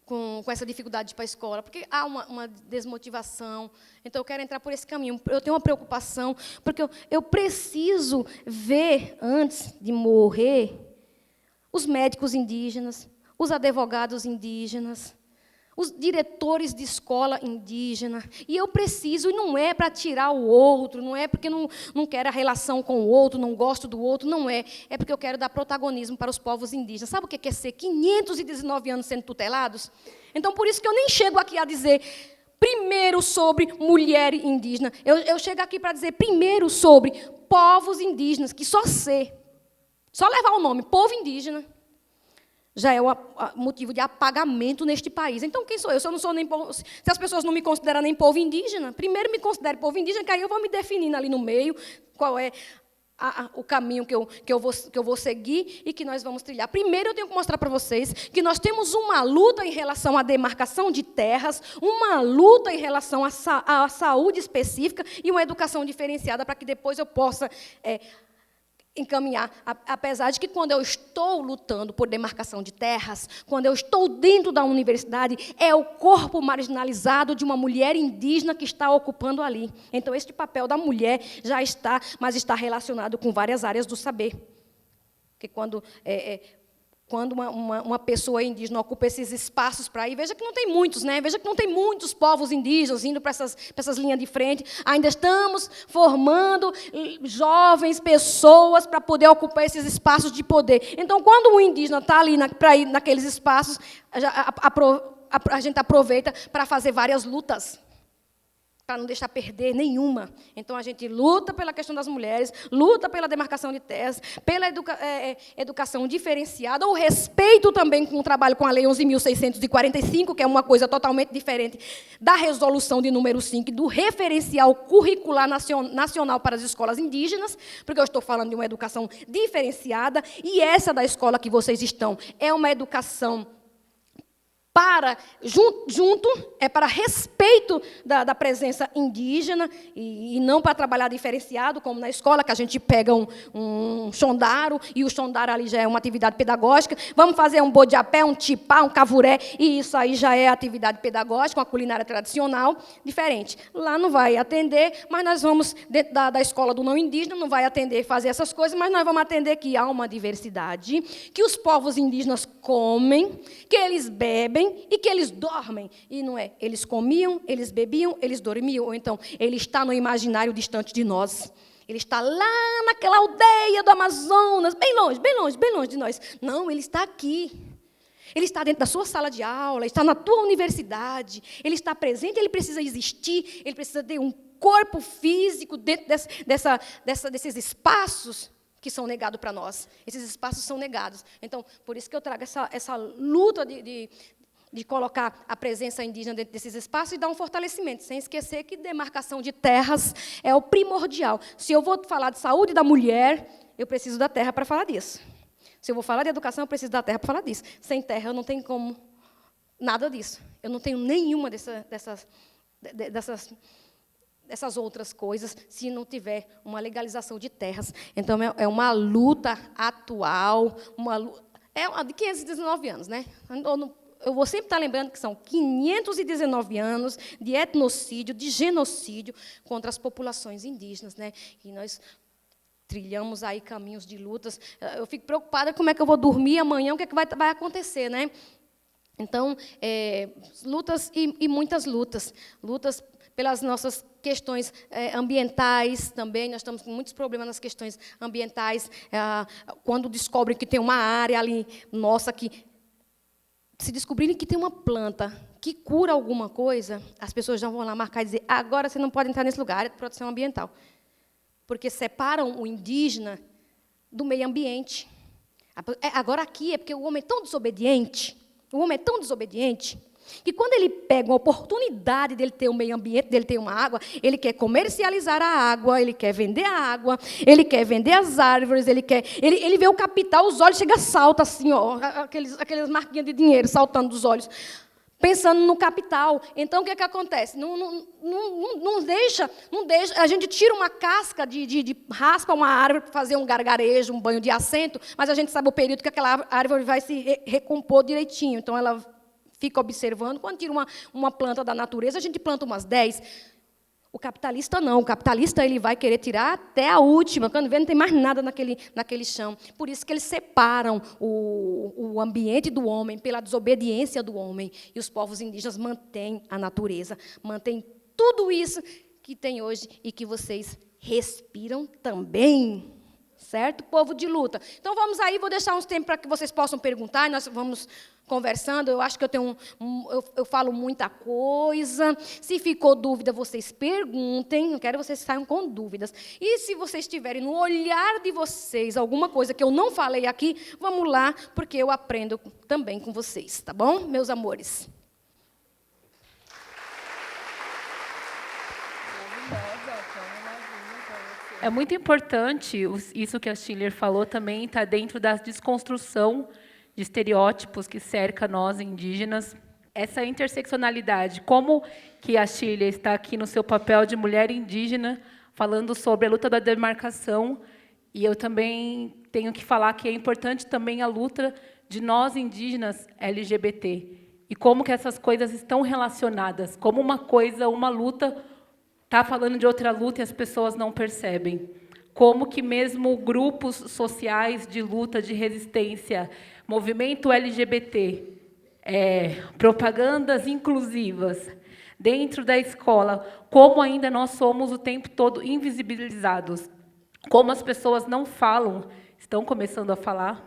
com essa dificuldade de ir para a escola? Porque há uma desmotivação. Então, eu quero entrar por esse caminho. Eu tenho uma preocupação, porque eu preciso ver, antes de morrer, os médicos indígenas, os advogados indígenas, os diretores de escola indígena. E eu preciso, e não é para tirar o outro, não é porque não quero a relação com o outro, não gosto do outro, não é. É porque eu quero dar protagonismo para os povos indígenas. Sabe o que é ser 519 anos sendo tutelados? Então, por isso que eu nem chego aqui a dizer primeiro sobre mulher indígena. Eu chego aqui para dizer primeiro sobre povos indígenas, que só levar o nome povo indígena já é o motivo de apagamento neste país. Então, quem sou eu? Se eu não sou nem povo, se as pessoas não me consideram nem povo indígena, primeiro me considere povo indígena, que aí eu vou me definindo ali no meio qual é o caminho que eu vou seguir e que nós vamos trilhar. Primeiro, eu tenho que mostrar para vocês que nós temos uma luta em relação à demarcação de terras, uma luta em relação à saúde específica e uma educação diferenciada para que depois eu possa encaminhar, apesar de que quando eu estou lutando por demarcação de terras, quando eu estou dentro da universidade, é o corpo marginalizado de uma mulher indígena que está ocupando ali. Então, este papel da mulher já está, mas está relacionado com várias áreas do saber. Porque quando uma pessoa indígena ocupa esses espaços para ir, veja que não tem muitos, né? Veja que não tem muitos povos indígenas indo para essas linhas de frente. Ainda estamos formando jovens, pessoas, para poder ocupar esses espaços de poder. Então, quando o indígena está ali para ir naqueles espaços, a gente aproveita para fazer várias lutas, para não deixar perder nenhuma. Então, a gente luta pela questão das mulheres, luta pela demarcação de terras, pela educação diferenciada, o respeito também com o trabalho com a Lei 11.645, que é uma coisa totalmente diferente da resolução de número 5, do referencial curricular nacional para as escolas indígenas, porque eu estou falando de uma educação diferenciada, e essa da escola que vocês estão é uma educação para respeito da presença indígena e não para trabalhar diferenciado, como na escola, que a gente pega um chondaro, e o chondaro ali já é uma atividade pedagógica. Vamos fazer um bodiapé, um tipá, um cavuré, e isso aí já é atividade pedagógica, uma culinária tradicional, diferente. Lá não vai atender, mas nós vamos, dentro da escola do não indígena, não vai atender fazer essas coisas, mas nós vamos atender que há uma diversidade, que os povos indígenas comem, que eles bebem, e que eles dormem. E não é, eles comiam, eles bebiam, eles dormiam, ou então, ele está no imaginário distante de nós. Ele está lá naquela aldeia do Amazonas, bem longe, bem longe, bem longe de nós. Não, ele está aqui. Ele está dentro da sua sala de aula, está na tua universidade, ele está presente, ele precisa existir, ele precisa ter um corpo físico dentro desses espaços que são negados para nós. Esses espaços são negados. Então, por isso que eu trago essa luta de colocar a presença indígena dentro desses espaços e dar um fortalecimento, sem esquecer que demarcação de terras é o primordial. Se eu vou falar de saúde da mulher, eu preciso da terra para falar disso. Se eu vou falar de educação, eu preciso da terra para falar disso. Sem terra, eu não tenho como nada disso. Eu não tenho nenhuma dessas outras coisas se não tiver uma legalização de terras. Então, é uma luta atual, é de 519 anos, né? Eu vou sempre estar lembrando que são 519 anos de etnocídio, de genocídio contra as populações indígenas, né? E nós trilhamos aí caminhos de lutas. Eu fico preocupada como é que eu vou dormir amanhã, o que é que vai acontecer, né? Então, lutas e muitas lutas. Lutas pelas nossas questões ambientais também. Nós estamos com muitos problemas nas questões ambientais. Quando descobrem que tem uma área ali nossa que... Se descobrirem que tem uma planta que cura alguma coisa, as pessoas já vão lá marcar e dizer: agora você não pode entrar nesse lugar, área de proteção ambiental. Porque separam o indígena do meio ambiente. Agora aqui é porque o homem é tão desobediente, que quando ele pega uma oportunidade dele ter um meio ambiente, dele ter uma água, ele quer comercializar a água, ele quer vender a água, ele quer vender as árvores, ele vê o capital, os olhos chegam, salta assim, ó, aquelas marquinhas de dinheiro saltando dos olhos, pensando no capital. Então, o que é que acontece? Não deixa, a gente tira uma casca raspa uma árvore para fazer um gargarejo, um banho de assento, mas a gente sabe o período que aquela árvore vai se recompor direitinho. Então, ela fica observando. Quando tira uma planta da natureza, a gente planta umas 10. O capitalista não. O capitalista ele vai querer tirar até a última. Quando vê, não tem mais nada naquele chão. Por isso que eles separam o ambiente do homem pela desobediência do homem. E os povos indígenas mantêm a natureza, mantêm tudo isso que tem hoje e que vocês respiram também. Certo? Povo de luta. Então, vamos aí, vou deixar uns tempos para que vocês possam perguntar, e nós vamos conversando. Eu acho que eu tenho eu falo muita coisa. Se ficou dúvida, vocês perguntem. Eu quero que vocês saiam com dúvidas. E se vocês tiverem no olhar de vocês alguma coisa que eu não falei aqui, vamos lá, porque eu aprendo também com vocês, tá bom, meus amores? É muito importante, isso que a Schiller falou também está dentro da desconstrução de estereótipos que cerca nós indígenas. Essa interseccionalidade, como que a Schiller está aqui no seu papel de mulher indígena, falando sobre a luta da demarcação, e eu também tenho que falar que é importante também a luta de nós indígenas LGBT, e como que essas coisas estão relacionadas, como uma coisa, uma luta está falando de outra luta e as pessoas não percebem. Como que mesmo grupos sociais de luta, de resistência, movimento LGBT, propagandas inclusivas, dentro da escola, como ainda nós somos o tempo todo invisibilizados. Como as pessoas não falam, estão começando a falar,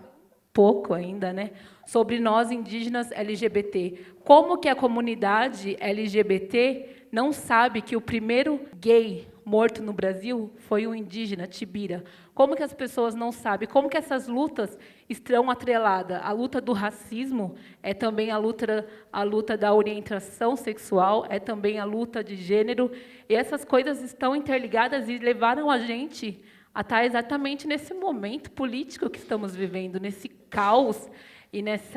pouco ainda, né, sobre nós indígenas LGBT. Como que a comunidade LGBT não sabe que o primeiro gay morto no Brasil foi um indígena, Tibira? Como que as pessoas não sabem? Como que essas lutas estão atreladas? A luta do racismo é também a luta da orientação sexual, é também a luta de gênero, e essas coisas estão interligadas e levaram a gente a estar exatamente nesse momento político que estamos vivendo, nesse caos e nesse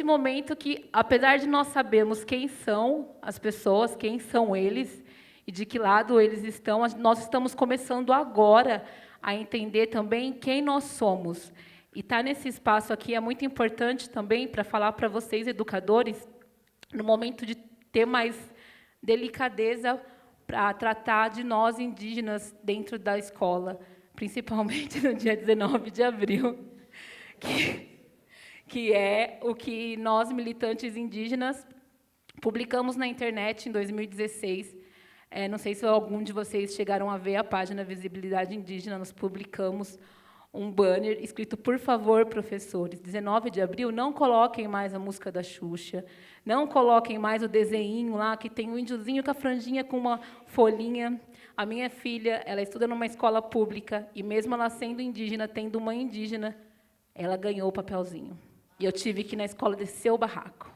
momento que, apesar de nós sabermos quem são as pessoas, quem são eles e de que lado eles estão, nós estamos começando agora a entender também quem nós somos. E estar nesse espaço aqui é muito importante também para falar para vocês, educadores, no momento de ter mais delicadeza para tratar de nós indígenas dentro da escola, principalmente no dia 19 de abril, que é o que nós, militantes indígenas, publicamos na internet em 2016. Não sei se algum de vocês chegaram a ver a página Visibilidade Indígena, nós publicamos um banner escrito: por favor, professores, 19 de abril, não coloquem mais a música da Xuxa, não coloquem mais o desenho lá, que tem um índiozinho com a franjinha com uma folhinha. A minha filha, ela estuda numa escola pública, e mesmo ela sendo indígena, tendo mãe indígena, ela ganhou o papelzinho. E eu tive que ir na escola descer o barraco.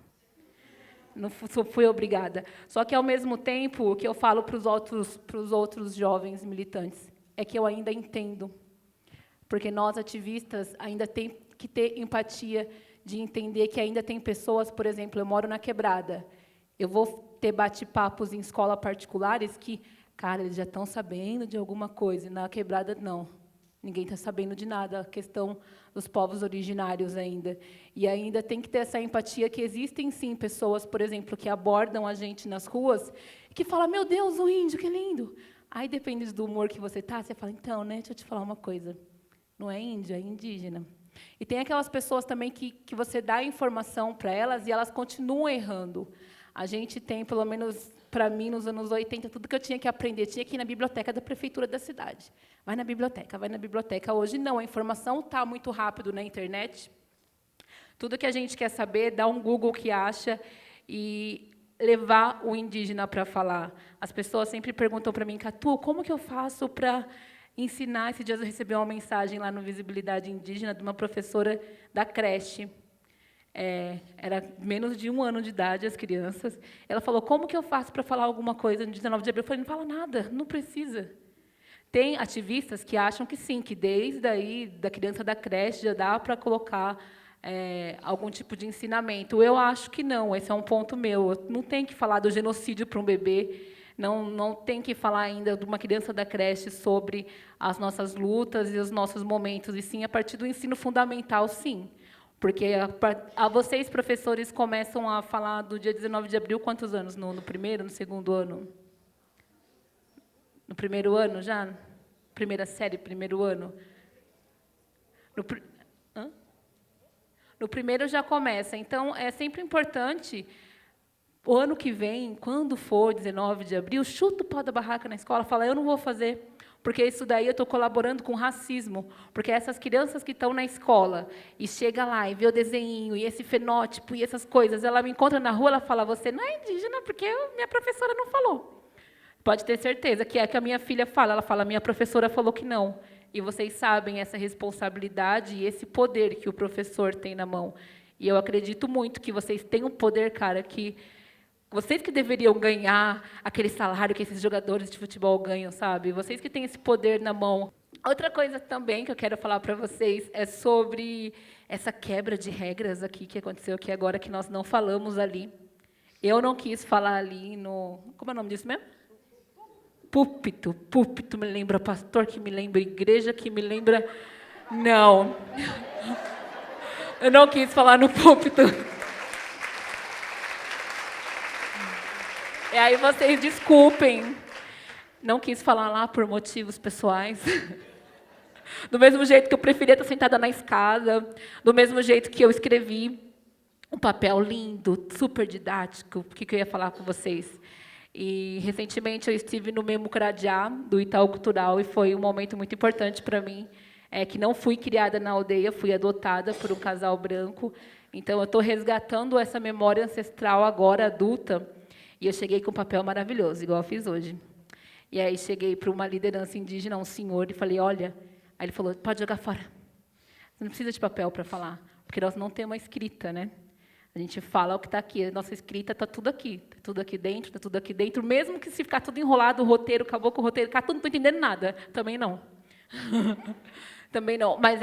Não fui obrigada. Só que, ao mesmo tempo, o que eu falo para os outros jovens militantes é que eu ainda entendo. Porque nós, ativistas, ainda tem que ter empatia de entender que ainda tem pessoas, por exemplo, eu moro na Quebrada, eu vou ter bate-papos em escolas particulares que, cara, eles já estão sabendo de alguma coisa, e na Quebrada, não. Ninguém está sabendo de nada, a questão dos povos originários ainda. E ainda tem que ter essa empatia que existem, sim, pessoas, por exemplo, que abordam a gente nas ruas e que falam: meu Deus, o índio, que lindo! Aí, depende do humor que você está, você fala: então, né, deixa eu te falar uma coisa. Não é índio, é indígena. E tem aquelas pessoas também que você dá informação para elas e elas continuam errando. A gente tem, pelo menos para mim, nos anos 80, tudo que eu tinha que aprender, tinha que ir na biblioteca da prefeitura da cidade. Vai na biblioteca, vai na biblioteca. Hoje, não, a informação está muito rápido na internet. Tudo que a gente quer saber, dá um Google que acha e levar o indígena para falar. As pessoas sempre perguntam para mim: Catu, como que eu faço para ensinar? Esses dias eu recebi uma mensagem lá no Visibilidade Indígena de uma professora da creche. Era menos de 1 ano de idade, as crianças. Ela falou: como que eu faço para falar alguma coisa no 19 de abril? Eu falei: não fala nada, não precisa. Tem ativistas que acham que sim, que desde aí, da criança da creche, já dá para colocar algum tipo de ensinamento. Eu acho que não, esse é um ponto meu. Não tem que falar do genocídio para um bebê, não tem que falar ainda de uma criança da creche sobre as nossas lutas e os nossos momentos, e sim a partir do ensino fundamental, sim. Porque vocês, professores, começam a falar do dia 19 de abril, quantos anos? No primeiro, no segundo ano? No primeiro ano já? Primeira série, primeiro ano? No primeiro já começa. Então, é sempre importante, o ano que vem, quando for 19 de abril, chuta o pau da barraca na escola, fala, eu não vou fazer, porque isso daí eu estou colaborando com o racismo, porque essas crianças que estão na escola, e chega lá e vê o desenho, e esse fenótipo, e essas coisas, ela me encontra na rua, ela fala, você não é indígena, porque minha professora não falou. Pode ter certeza que é que a minha filha fala, ela fala, minha professora falou que não. E vocês sabem essa responsabilidade e esse poder que o professor tem na mão. E eu acredito muito que vocês têm um poder, cara, que vocês que deveriam ganhar aquele salário que esses jogadores de futebol ganham, sabe? Vocês que têm esse poder na mão. Outra coisa também que eu quero falar para vocês é sobre essa quebra de regras aqui que aconteceu aqui agora, que nós não falamos ali. Eu não quis falar ali no... Como é o nome disso mesmo? Púlpito. Púlpito me lembra pastor, que me lembra igreja, que me lembra... Não. Eu não quis falar no púlpito. E aí vocês desculpem. Não quis falar lá por motivos pessoais. Do mesmo jeito que eu preferia estar sentada na escada, do mesmo jeito que eu escrevi um papel lindo, super didático, o que eu ia falar com vocês. E, recentemente, eu estive no Memucaradiá, do Itaú Cultural, e foi um momento muito importante para mim, que não fui criada na aldeia, fui adotada por um casal branco. Então, eu estou resgatando essa memória ancestral agora, adulta, e eu cheguei com um papel maravilhoso, igual eu fiz hoje. E aí, cheguei para uma liderança indígena, um senhor, e falei, olha... Aí ele falou, pode jogar fora. Você não precisa de papel para falar, porque nós não temos uma escrita, né? A gente fala o que está aqui, a nossa escrita está tudo aqui dentro, está tudo aqui dentro, mesmo que se ficar tudo enrolado, o roteiro, acabou com o roteiro, tudo não estou entendendo nada, também não. Também não, mas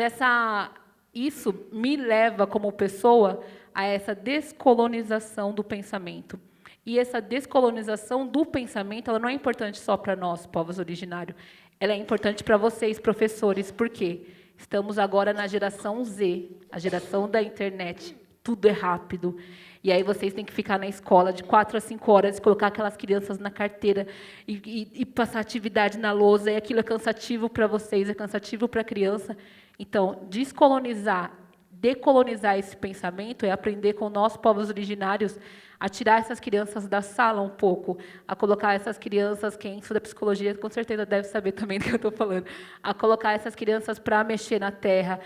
isso me leva, como pessoa, a essa descolonização do pensamento. E essa descolonização do pensamento, ela não é importante só para nós, povos originários, ela é importante para vocês, professores, porque estamos agora na geração Z, a geração da internet. Tudo é rápido. E aí vocês têm que ficar na escola de 4 a 5 horas, colocar aquelas crianças na carteira e passar atividade na lousa, e aquilo é cansativo para vocês, é cansativo para a criança. Então, decolonizar esse pensamento é aprender com nós, povos originários, a tirar essas crianças da sala um pouco, a colocar essas crianças, quem estuda psicologia com certeza deve saber também do que eu estou falando, a colocar essas crianças para mexer na terra.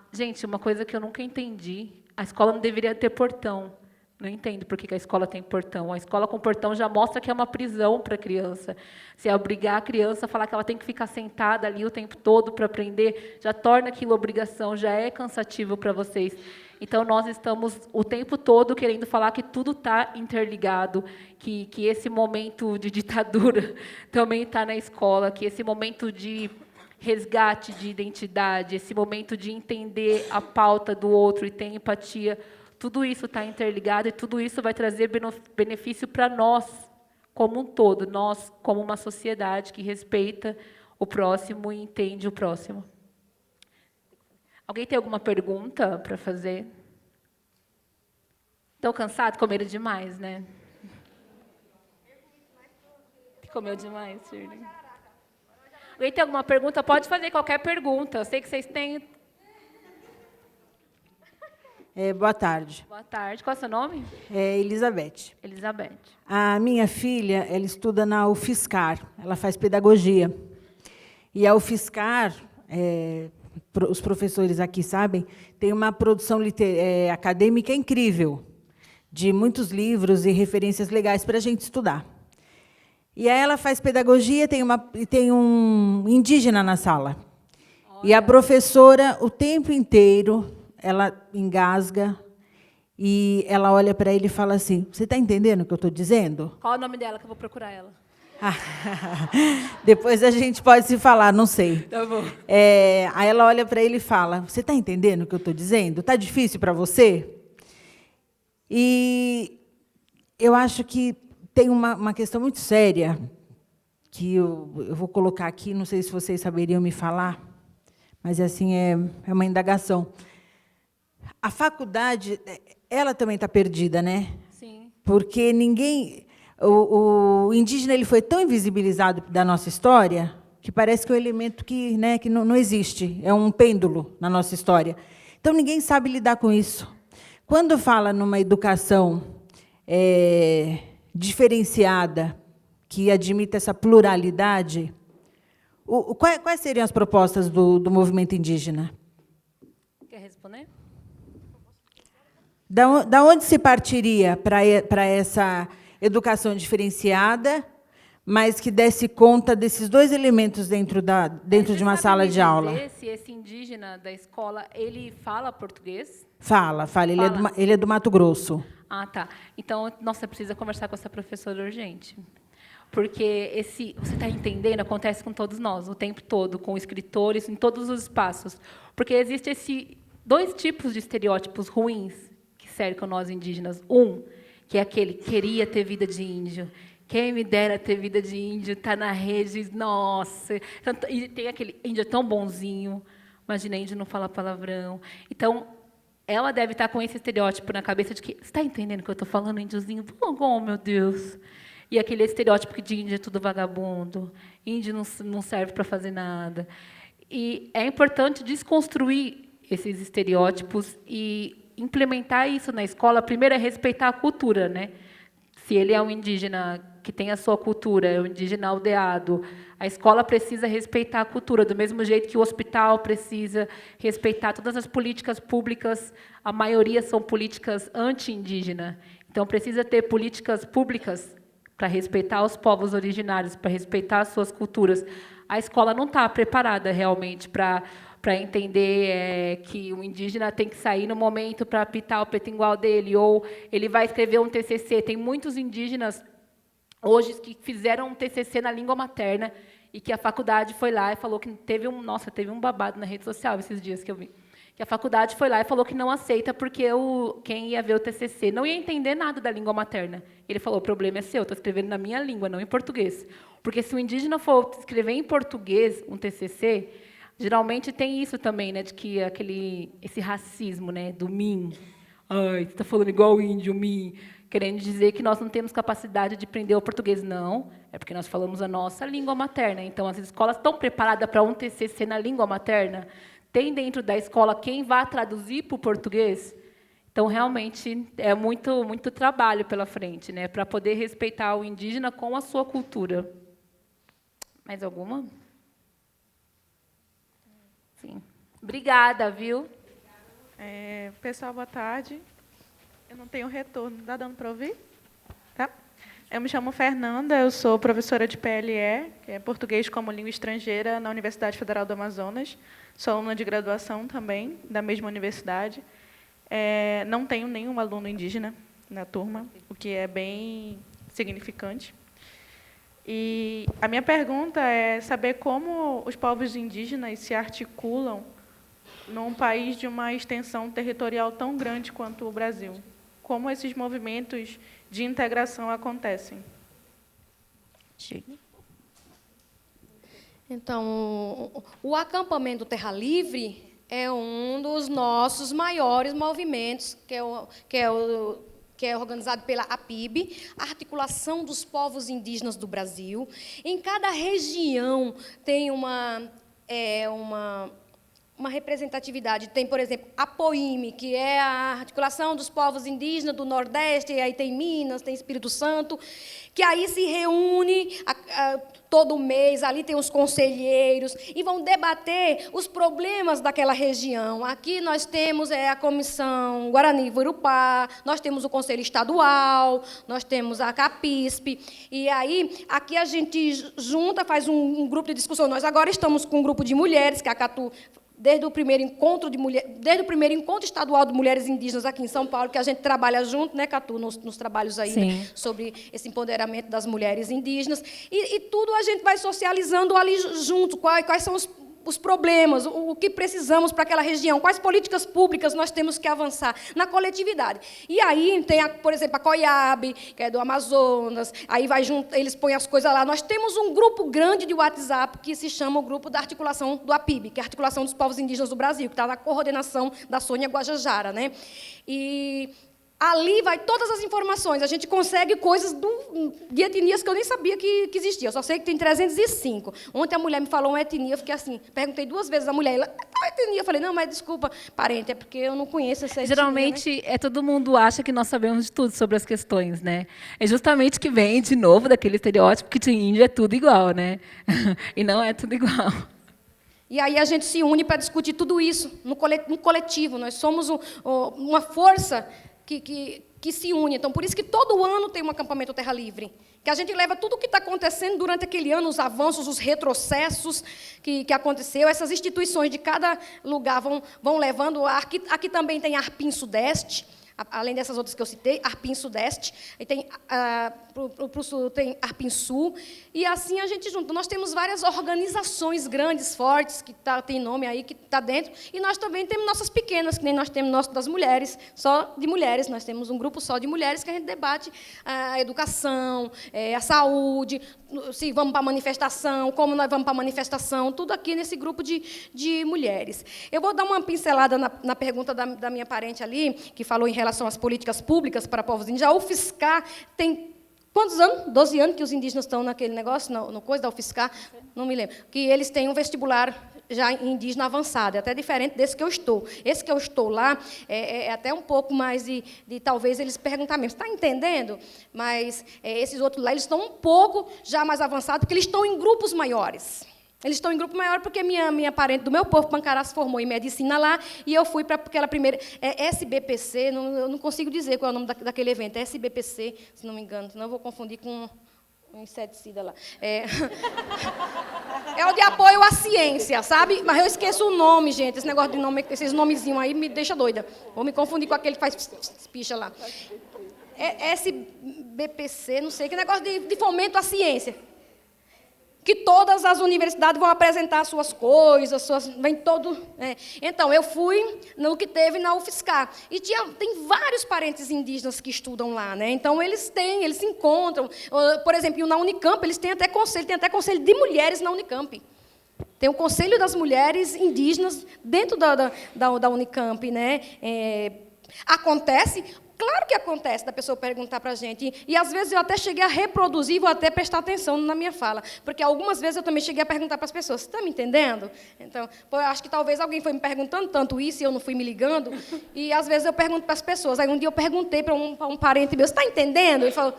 Gente, uma coisa que eu nunca entendi, a escola não deveria ter portão. Não entendo por que a escola tem portão. A escola com portão já mostra que é uma prisão para a criança. Se obrigar a criança a falar que ela tem que ficar sentada ali o tempo todo para aprender, já torna aquilo obrigação, já é cansativo para vocês. Então, nós estamos o tempo todo querendo falar que tudo está interligado, que esse momento de ditadura também está na escola, que esse momento de resgate de identidade, esse momento de entender a pauta do outro e ter empatia, tudo isso está interligado e tudo isso vai trazer benefício para nós como um todo, nós como uma sociedade que respeita o próximo e entende o próximo. Alguém tem alguma pergunta para fazer? Estão cansados? Comeram demais, né? Comeu demais, Shirley? Alguém tem alguma pergunta? Pode fazer qualquer pergunta. Eu sei que vocês têm... Boa tarde. Boa tarde. Qual é o seu nome? Elizabeth. Elizabeth. A minha filha, ela estuda na UFSCar, ela faz pedagogia. E a UFSCar, os professores aqui sabem, tem uma produção acadêmica incrível, de muitos livros e referências legais para a gente estudar. E aí ela faz pedagogia, tem um indígena na sala. Olha. E a professora, o tempo inteiro, ela engasga e ela olha para ele e fala assim, você está entendendo o que eu estou dizendo? Qual é o nome dela, que eu vou procurar ela? Depois a gente pode se falar, não sei. Tá bom. Aí ela olha para ele e fala, você está entendendo o que eu estou dizendo? Está difícil para você? E eu acho que tem uma questão muito séria, que eu vou colocar aqui, não sei se vocês saberiam me falar, mas assim é uma indagação. A faculdade, ela também está perdida, né? Sim. Porque ninguém... O indígena ele foi tão invisibilizado da nossa história que parece que é um elemento que, né, que não existe, é um pêndulo na nossa história. Então, ninguém sabe lidar com isso. Quando fala numa educação diferenciada, que admita essa pluralidade, quais seriam as propostas do movimento indígena? Quer responder? Da onde se partiria para essa educação diferenciada, mas que desse conta desses dois elementos dentro de uma sala de aula? Se esse indígena da escola, ele fala português? Fala. Ele é do Mato Grosso. Ah, tá. Então, nossa, precisa conversar com essa professora urgente. Porque você está entendendo, acontece com todos nós, o tempo todo, com escritores, em todos os espaços. Porque existe dois tipos de estereótipos ruins que cercam nós indígenas. Um, que é aquele queria ter vida de índio. Quem me dera ter vida de índio, está na rede, nossa. E tem aquele índio tão bonzinho. Imagina, índio não fala palavrão. Então, ela deve estar com esse estereótipo na cabeça de que, você está entendendo o que eu estou falando, índiozinho? Oh, meu Deus! E aquele estereótipo que de índio é tudo vagabundo, índio não serve para fazer nada. E é importante desconstruir esses estereótipos e implementar isso na escola. Primeiro é respeitar a cultura, né? Se ele é um indígena que tem a sua cultura, é um indígena aldeado, a escola precisa respeitar a cultura, do mesmo jeito que o hospital precisa respeitar todas as políticas públicas, a maioria são políticas anti-indígena. Então, precisa ter políticas públicas para respeitar os povos originários, para respeitar as suas culturas. A escola não está preparada, realmente, para entender que o indígena tem que sair no momento para apitar o petingual dele, ou ele vai escrever um TCC. Tem muitos indígenas hoje que fizeram um TCC na língua materna e que a faculdade foi lá e falou que teve um babado na rede social esses dias que eu vi. Que a faculdade foi lá e falou que não aceita porque quem ia ver o TCC não ia entender nada da língua materna. Ele falou, o problema é seu, estou escrevendo na minha língua, não em português. Porque se o indígena for escrever em português um TCC, geralmente tem isso também, né, de que esse racismo, né, do mim. Ai, você está falando igual o índio, mim. Querendo dizer que nós não temos capacidade de aprender o português. Não, é porque nós falamos a nossa língua materna. Então, as escolas estão preparadas para um TCC na língua materna? Tem dentro da escola quem vai traduzir para o português? Então, realmente, é muito, muito trabalho pela frente, né, para poder respeitar o indígena com a sua cultura. Mais alguma? Sim. Obrigada, viu? Pessoal, boa tarde. Eu não tenho retorno. Está dando para ouvir? Tá? Eu me chamo Fernanda, eu sou professora de PLE, que é Português como Língua Estrangeira, na Universidade Federal do Amazonas. Sou aluna de graduação também, da mesma universidade. Não tenho nenhum aluno indígena na turma, o que é bem significante. E a minha pergunta é saber como os povos indígenas se articulam num país de uma extensão territorial tão grande quanto o Brasil. Como esses movimentos de integração acontecem? Então, o acampamento Terra Livre é um dos nossos maiores movimentos, que é organizado pela APIB, Articulação dos Povos Indígenas do Brasil. Em cada região tem uma representatividade. Tem, por exemplo, a POIME, que é a Articulação dos Povos Indígenas do Nordeste, e aí tem Minas, tem Espírito Santo, que aí se reúne todo mês, ali tem os conselheiros, e vão debater os problemas daquela região. Aqui nós temos a Comissão Guarani-Vorupá, nós temos o Conselho Estadual, nós temos a CAPISP, e aí aqui a gente junta, faz um grupo de discussão. Nós agora estamos com um grupo de mulheres, que a Catu, desde o primeiro encontro estadual de mulheres indígenas aqui em São Paulo, que a gente trabalha junto, né, Catu, nos trabalhos aí, né, sobre esse empoderamento das mulheres indígenas, e tudo a gente vai socializando ali junto, quais são os problemas, o que precisamos para aquela região, quais políticas públicas nós temos que avançar na coletividade. E aí tem, por exemplo, a COIAB, que é do Amazonas, aí vai junto, eles põem as coisas lá. Nós temos um grupo grande de WhatsApp que se chama o Grupo da Articulação do APIB, que é a Articulação dos Povos Indígenas do Brasil, que está na coordenação da Sônia Guajajara, né? E Ali vai todas as informações. A gente consegue coisas de etnias que eu nem sabia que existia. Eu só sei que tem 305. Ontem a mulher me falou uma etnia, eu fiquei assim, perguntei 2 vezes à mulher, ela, qual etnia? Eu falei, não, mas desculpa, parente, é porque eu não conheço essa etnia. Geralmente, todo mundo acha que nós sabemos de tudo sobre as questões, né? É justamente que vem, de novo, daquele estereótipo que de índio é tudo igual, né? E não é tudo igual. E aí a gente se une para discutir tudo isso no coletivo. Nós somos uma força que se une. Então, por isso que todo ano tem um acampamento Terra Livre, que a gente leva tudo o que está acontecendo durante aquele ano, os avanços, os retrocessos que aconteceu, essas instituições de cada lugar vão levando. Aqui também tem Arpim Sudeste, além dessas outras que eu citei, Arpim Sudeste, e tem, para o sul tem Arpim Sul, e assim a gente junta. Nós temos várias organizações grandes, fortes, que tem nome aí, que está dentro, e nós também temos nossas pequenas, que nem nós temos nosso das mulheres, só de mulheres, nós temos um grupo só de mulheres que a gente debate a educação, a saúde, se vamos para a manifestação, como nós vamos para a manifestação, tudo aqui nesse grupo de mulheres. Eu vou dar uma pincelada na pergunta da minha parente ali, que falou em relação às políticas públicas para povos indígenas. A UFSCar tem quantos anos? 12 anos que os indígenas estão naquele negócio, no coisa da UFSCar, não me lembro. Que eles têm um vestibular já indígena avançado, é até diferente desse que eu estou. Esse que eu estou lá é até um pouco mais de talvez eles perguntar mesmo, está entendendo? Mas esses outros lá, eles estão um pouco já mais avançados, porque eles estão em grupos maiores. Eles estão em grupo maior porque minha parente do meu povo, Pancará, se formou em medicina lá, e eu fui para aquela primeira... SBPC, eu não consigo dizer qual é o nome daquele evento, é SBPC, se não me engano, senão eu vou confundir com um inseticida lá. É o de apoio à ciência, sabe? Mas eu esqueço o nome, gente. Esse negócio de nome, esses nomezinhos aí me deixa doida. Vou me confundir com aquele que faz picha lá. SBPC, não sei, que negócio de fomento à ciência. Que todas as universidades vão apresentar suas coisas, vem todo... Então, eu fui no que teve na UFSCar. E tem vários parentes indígenas que estudam lá, né? Então, eles se encontram. Por exemplo, na Unicamp, eles têm até conselho de mulheres na Unicamp. Tem o Conselho das Mulheres Indígenas dentro da Unicamp, né? Acontece... Claro que acontece da pessoa perguntar para a gente, e às vezes eu até cheguei a reproduzir, vou até prestar atenção na minha fala, porque algumas vezes eu também cheguei a perguntar para as pessoas, você está me entendendo? Então, eu acho que talvez alguém foi me perguntando tanto isso, e eu não fui me ligando, e às vezes eu pergunto para as pessoas. Aí um dia eu perguntei para um parente meu, você está entendendo? Ele falou,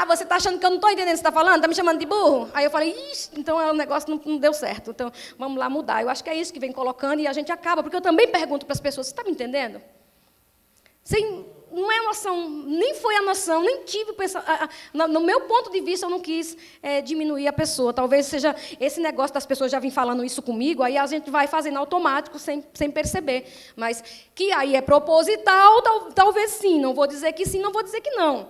você está achando que eu não estou entendendo o que você está falando? Está me chamando de burro? Aí eu falei, ixi, então o negócio não deu certo, então vamos lá mudar. Eu acho que é isso que vem colocando, e a gente acaba, porque eu também pergunto para as pessoas, você está me entendendo? Não é noção, nem foi a noção, nem tive pensamento. No meu ponto de vista, eu não quis diminuir a pessoa. Talvez seja esse negócio das pessoas já virem falando isso comigo, aí a gente vai fazendo automático, sem perceber. Mas que aí é proposital, talvez sim. Não vou dizer que sim, não vou dizer que não.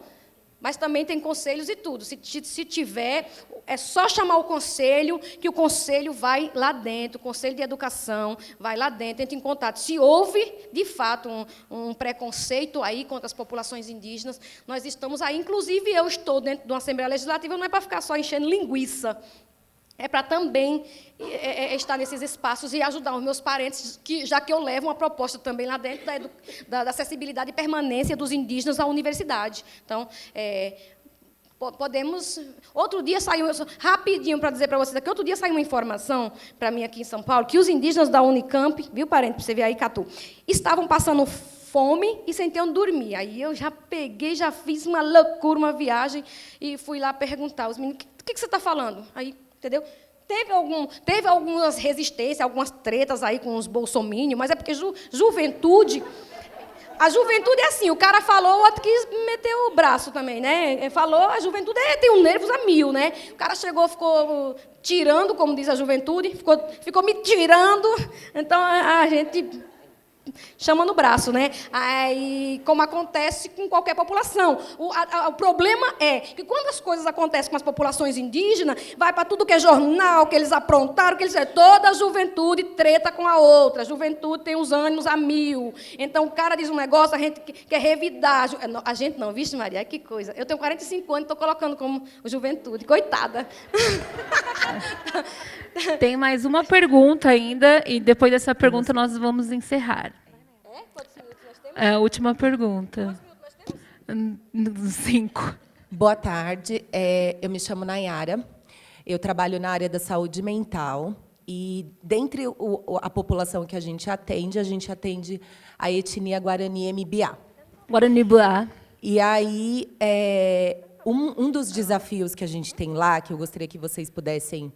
Mas também tem conselhos e tudo. Se tiver, é só chamar o conselho, que o conselho vai lá dentro, o conselho de educação vai lá dentro, entra em contato. Se houve, de fato, um preconceito aí contra as populações indígenas, nós estamos aí. Inclusive, eu estou dentro de uma Assembleia Legislativa, não é para ficar só enchendo linguiça, é para também estar nesses espaços e ajudar os meus parentes, já que eu levo uma proposta também lá dentro da acessibilidade e permanência dos indígenas à universidade. Então, podemos... Outro dia saiu, rapidinho para dizer para vocês aqui, outro dia saiu uma informação para mim aqui em São Paulo, que os indígenas da Unicamp, viu, parente, para você ver aí, Catu, estavam passando fome e sem ter onde dormir. Aí eu já fiz uma loucura, uma viagem, e fui lá perguntar aos meninos, o que você está falando? Aí, entendeu? Teve algumas resistências, algumas tretas aí com os bolsominions, mas é porque juventude... A juventude é assim, o cara falou, o outro quis meter o braço também, né? Falou, a juventude tem um nervos a mil, né? O cara ficou tirando, como diz a juventude, ficou me tirando, então a gente... chama no braço, né? Aí, como acontece com qualquer população. O problema é que quando as coisas acontecem com as populações indígenas, vai para tudo que é jornal, que eles aprontaram, toda a juventude treta com a outra. A juventude tem os ânimos a mil. Então, o cara diz um negócio, a gente quer revidar. A gente não, vixe Maria, que coisa. Eu tenho 45 anos e estou colocando como juventude. Coitada. Tem mais uma pergunta ainda, e depois dessa pergunta nós vamos encerrar. Quantos minutos nós temos? É a última pergunta. Quantos minutos nós temos? 5. Boa tarde, eu me chamo Nayara, eu trabalho na área da saúde mental e, dentre a população que a gente atende a etnia Guarani MBA. Guarani Boa. E aí, um dos desafios que a gente tem lá, que eu gostaria que vocês pudessem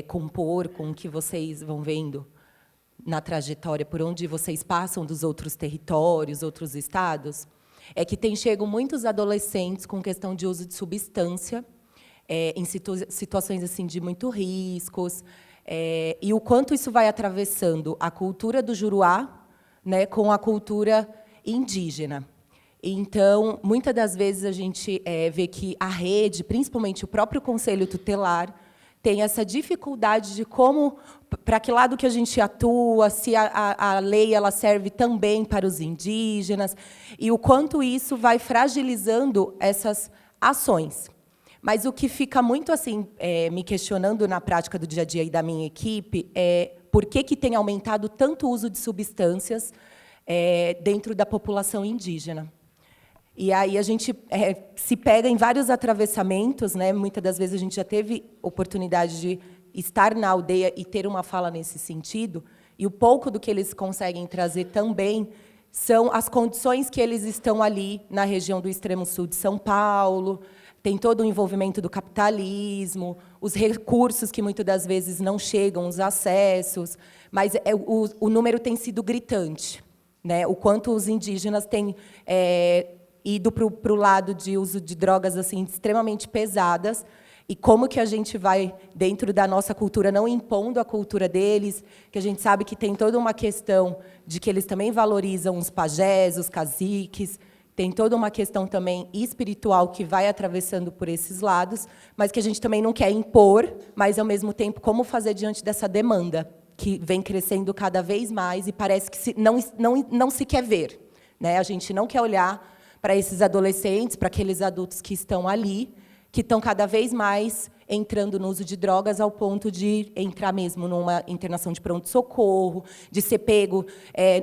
compor com o que vocês vão vendo na trajetória, por onde vocês passam dos outros territórios, outros estados, é que chegam muitos adolescentes com questão de uso de substância, em situações assim de muito riscos, e o quanto isso vai atravessando a cultura do Juruá, né, com a cultura indígena. Então, muitas das vezes a gente vê que a rede, principalmente o próprio Conselho Tutelar, tem essa dificuldade de como, para que lado que a gente atua, se a lei ela serve também para os indígenas, e o quanto isso vai fragilizando essas ações. Mas o que fica muito assim me questionando na prática do dia a dia e da minha equipe é por que tem aumentado tanto o uso de substâncias dentro da população indígena. E aí a gente se pega em vários atravessamentos, né? Muitas das vezes a gente já teve oportunidade de estar na aldeia e ter uma fala nesse sentido, e o pouco do que eles conseguem trazer também são as condições que eles estão ali na região do extremo sul de São Paulo, tem todo o envolvimento do capitalismo, os recursos que muitas das vezes não chegam, os acessos, mas o número tem sido gritante, né? O quanto os indígenas têm ido para o lado de uso de drogas assim extremamente pesadas, e como que a gente vai, dentro da nossa cultura, não impondo a cultura deles, que a gente sabe que tem toda uma questão de que eles também valorizam os pajés, os caciques, tem toda uma questão também espiritual que vai atravessando por esses lados, mas que a gente também não quer impor, mas, ao mesmo tempo, como fazer diante dessa demanda, que vem crescendo cada vez mais e parece que não se quer ver, né? A gente não quer olhar para esses adolescentes, para aqueles adultos que estão ali, que estão cada vez mais entrando no uso de drogas ao ponto de entrar mesmo numa internação de pronto-socorro, de ser pego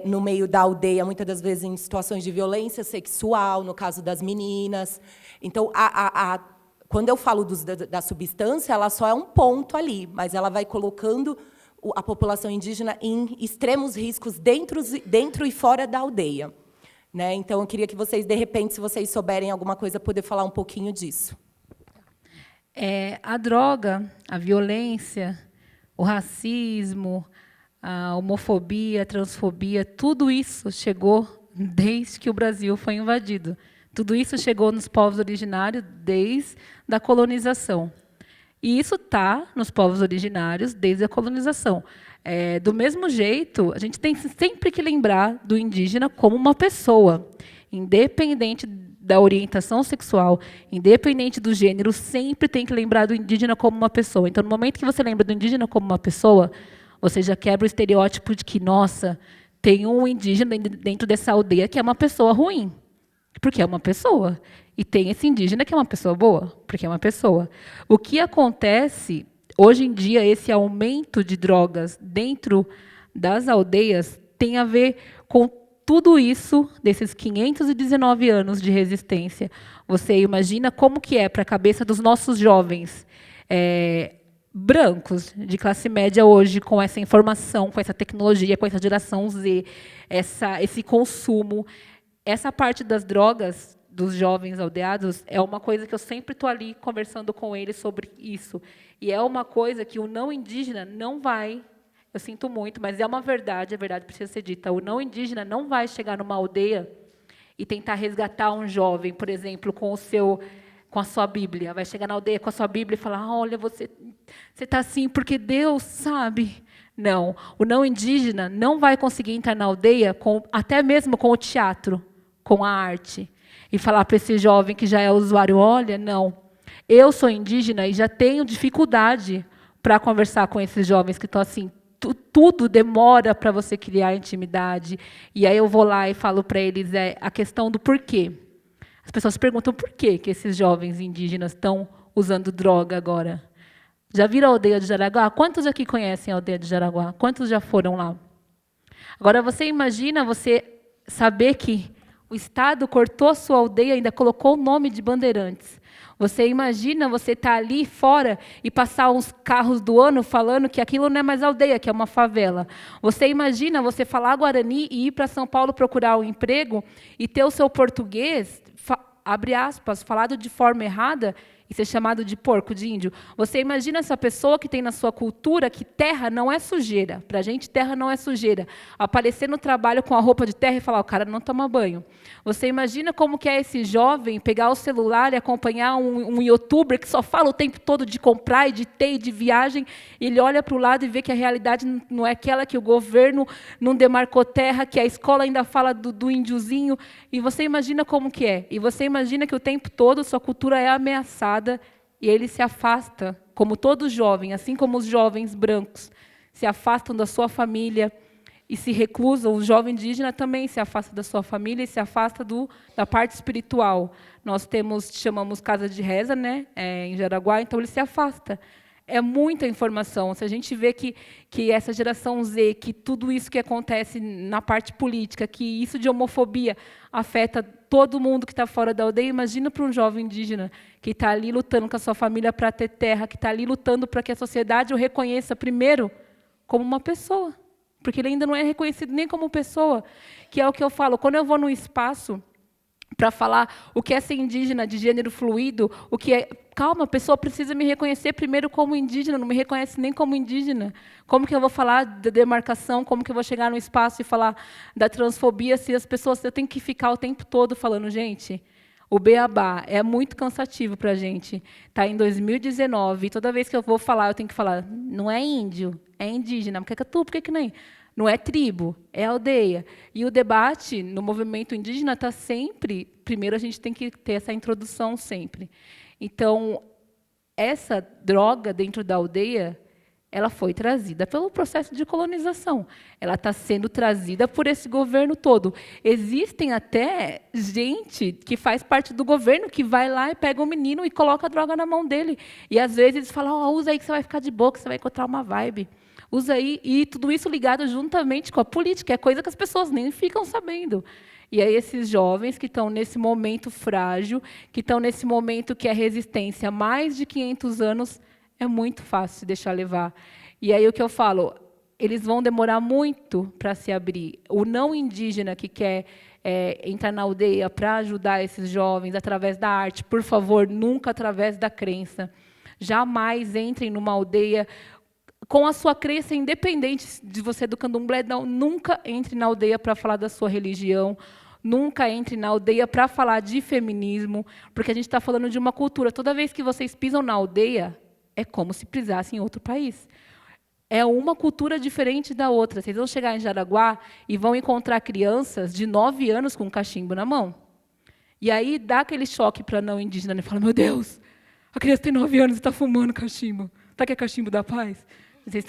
no meio da aldeia, muitas das vezes em situações de violência sexual, no caso das meninas. Então, quando eu falo da substância, ela só é um ponto ali, mas ela vai colocando a população indígena em extremos riscos dentro e fora da aldeia. Né? Então, eu queria que vocês, de repente, se vocês souberem alguma coisa, poder falar um pouquinho disso. A droga, a violência, o racismo, a homofobia, a transfobia, tudo isso chegou desde que o Brasil foi invadido. Tudo isso chegou nos povos originários desde a colonização. E isso está nos povos originários desde a colonização. Do mesmo jeito, a gente tem sempre que lembrar do indígena como uma pessoa, independente da orientação sexual, independente do gênero, sempre tem que lembrar do indígena como uma pessoa. Então, no momento que você lembra do indígena como uma pessoa, você já quebra o estereótipo de que, nossa, tem um indígena dentro dessa aldeia que é uma pessoa ruim, porque é uma pessoa. E tem esse indígena que é uma pessoa boa, porque é uma pessoa. O que acontece, hoje em dia, esse aumento de drogas dentro das aldeias tem a ver com tudo isso, desses 519 anos de resistência. Você imagina como que é para a cabeça dos nossos jovens brancos, de classe média hoje, com essa informação, com essa tecnologia, com essa geração Z, esse consumo. Essa parte das drogas, dos jovens aldeados, é uma coisa que eu sempre estou ali conversando com eles sobre isso. E é uma coisa que o não indígena não vai... Eu sinto muito, mas é uma verdade, a verdade precisa ser dita. O não indígena não vai chegar numa aldeia e tentar resgatar um jovem, por exemplo, com a sua Bíblia. Vai chegar na aldeia com a sua Bíblia e falar: olha, você está assim porque Deus sabe. Não, o não indígena não vai conseguir entrar na aldeia, até mesmo com o teatro, com a arte, e falar para esse jovem que já é usuário: olha, não, eu sou indígena e já tenho dificuldade para conversar com esses jovens que estão assim. Tudo demora para você criar intimidade. E aí eu vou lá e falo para eles a questão do porquê. As pessoas perguntam por que esses jovens indígenas estão usando droga agora. Já viram a aldeia de Jaraguá? Quantos aqui conhecem a aldeia de Jaraguá? Quantos já foram lá? Agora, você imagina você saber que O Estado cortou a sua aldeia e ainda colocou o nome de Bandeirantes. Você imagina você estar ali fora e passar uns carros do ano falando que aquilo não é mais aldeia, que é uma favela. Você imagina você falar Guarani e ir para São Paulo procurar um emprego e ter o seu português, abre aspas, falado de forma errada e ser chamado de porco, de índio. Você imagina essa pessoa que tem na sua cultura que terra não é sujeira. Para a gente, terra não é sujeira. Aparecer no trabalho com a roupa de terra e falar, o cara não toma banho. Você imagina como que é esse jovem pegar o celular e acompanhar um youtuber que só fala o tempo todo de comprar e de ter e de viagem, e ele olha para o lado e vê que a realidade não é aquela, que o governo não demarcou terra, que a escola ainda fala do índiozinho, e você imagina como que é. E você imagina que o tempo todo sua cultura é ameaçada e ele se afasta, como todo jovem, assim como os jovens brancos se afastam da sua família e se reclusam, o jovem indígena também se afasta da sua família e se afasta da parte espiritual. Nós chamamos casa de reza, né, em Jaraguá, então ele se afasta. É muita informação. Se a gente vê que essa geração Z, que tudo isso que acontece na parte política, que isso de homofobia afeta todo mundo que está fora da aldeia, imagina para um jovem indígena que está ali lutando com a sua família para ter terra, que está ali lutando para que a sociedade o reconheça primeiro como uma pessoa, porque ele ainda não é reconhecido nem como pessoa, que é o que eu falo. Quando eu vou num espaço para falar o que é ser indígena, de gênero fluido, o que é... Calma, a pessoa precisa me reconhecer primeiro como indígena, não me reconhece nem como indígena. Como que eu vou falar da demarcação, como que eu vou chegar no espaço e falar da transfobia, se as pessoas... Eu tenho que ficar o tempo todo falando, gente, o beabá é muito cansativo para a gente. Está em 2019, e toda vez que eu vou falar, eu tenho que falar, não é índio, é indígena. Por que nem? Não é tribo, é aldeia. E o debate no movimento indígena está sempre... Primeiro, a gente tem que ter essa introdução sempre. Então, essa droga dentro da aldeia, ela foi trazida pelo processo de colonização. Ela está sendo trazida por esse governo todo. Existem até gente que faz parte do governo que vai lá e pega um menino e coloca a droga na mão dele. E, às vezes, eles falam, usa aí que você vai ficar de boa, que você vai encontrar uma vibe. Usa aí, e tudo isso ligado juntamente com a política, é coisa que as pessoas nem ficam sabendo. E aí esses jovens que estão nesse momento frágil, que estão nesse momento que a resistência há mais de 500 anos, é muito fácil se deixar levar. E aí o que eu falo, eles vão demorar muito para se abrir. O não indígena que quer entrar na aldeia para ajudar esses jovens através da arte, por favor, nunca através da crença. Jamais entrem numa aldeia com a sua crença, independente de você do candomblé, não, nunca entre na aldeia para falar da sua religião, nunca entre na aldeia para falar de feminismo, porque a gente está falando de uma cultura. Toda vez que vocês pisam na aldeia, é como se pisassem em outro país. É uma cultura diferente da outra. Vocês vão chegar em Jaraguá e vão encontrar crianças de 9 anos com um cachimbo na mão. E aí dá aquele choque para não indígena, e fala, meu Deus, a criança tem 9 anos e está fumando cachimbo. Sabe que é cachimbo da paz? Vocês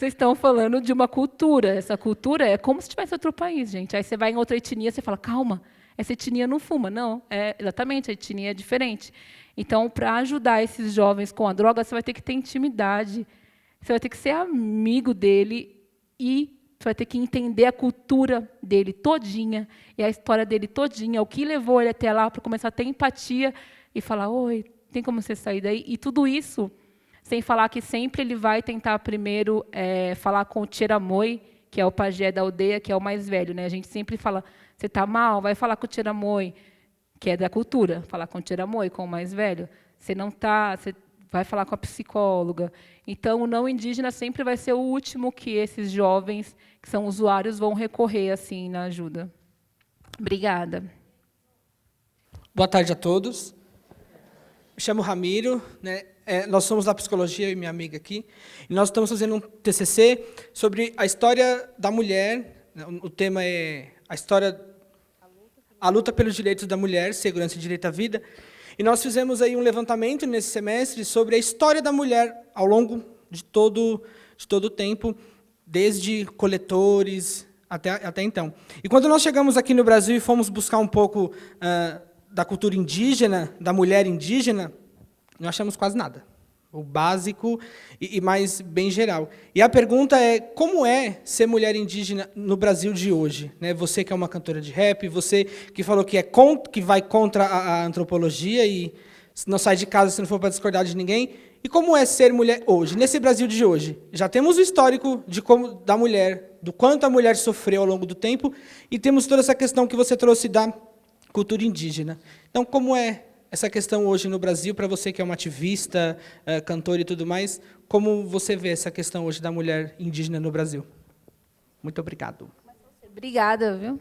estão falando de uma cultura. Essa cultura é como se tivesse outro país, gente. Aí você vai em outra etnia, você fala, calma, essa etnia não fuma. Não, exatamente, a etnia é diferente. Então, para ajudar esses jovens com a droga, você vai ter que ter intimidade, você vai ter que ser amigo dele e você vai ter que entender a cultura dele todinha e a história dele todinha, o que levou ele até lá, para começar a ter empatia e falar, oi, tem como você sair daí? E tudo isso... Sem falar que sempre ele vai tentar primeiro falar com o Tiramoi, que é o pajé da aldeia, que é o mais velho. Né? A gente sempre fala, você está mal, vai falar com o Tiramoi, que é da cultura, falar com o Tiramoi, com o mais velho. Você não está, você vai falar com a psicóloga. Então, o não indígena sempre vai ser o último que esses jovens, que são usuários, vão recorrer assim na ajuda. Obrigada. Boa tarde a todos. Me chamo Ramiro, né? Nós somos da psicologia, eu e minha amiga aqui, e nós estamos fazendo um TCC sobre a história da mulher. O tema é a luta pelos direitos da mulher, segurança e direito à vida. E nós fizemos aí um levantamento nesse semestre sobre a história da mulher ao longo de todo o tempo, desde coletores até então. E quando nós chegamos aqui no Brasil e fomos buscar um pouco da cultura indígena, da mulher indígena, não achamos quase nada. o básico e mais bem geral. E a pergunta é, como é ser mulher indígena no Brasil de hoje? Né? Você que é uma cantora de rap, você que falou que vai contra a antropologia e não sai de casa se não for para discordar de ninguém. E como é ser mulher hoje, nesse Brasil de hoje? Já temos o histórico da mulher, do quanto a mulher sofreu ao longo do tempo, e temos toda essa questão que você trouxe da cultura indígena. Então, como é essa questão hoje no Brasil, para você que é uma ativista, cantora e tudo mais, como você vê essa questão hoje da mulher indígena no Brasil? Muito obrigado. Obrigada, viu?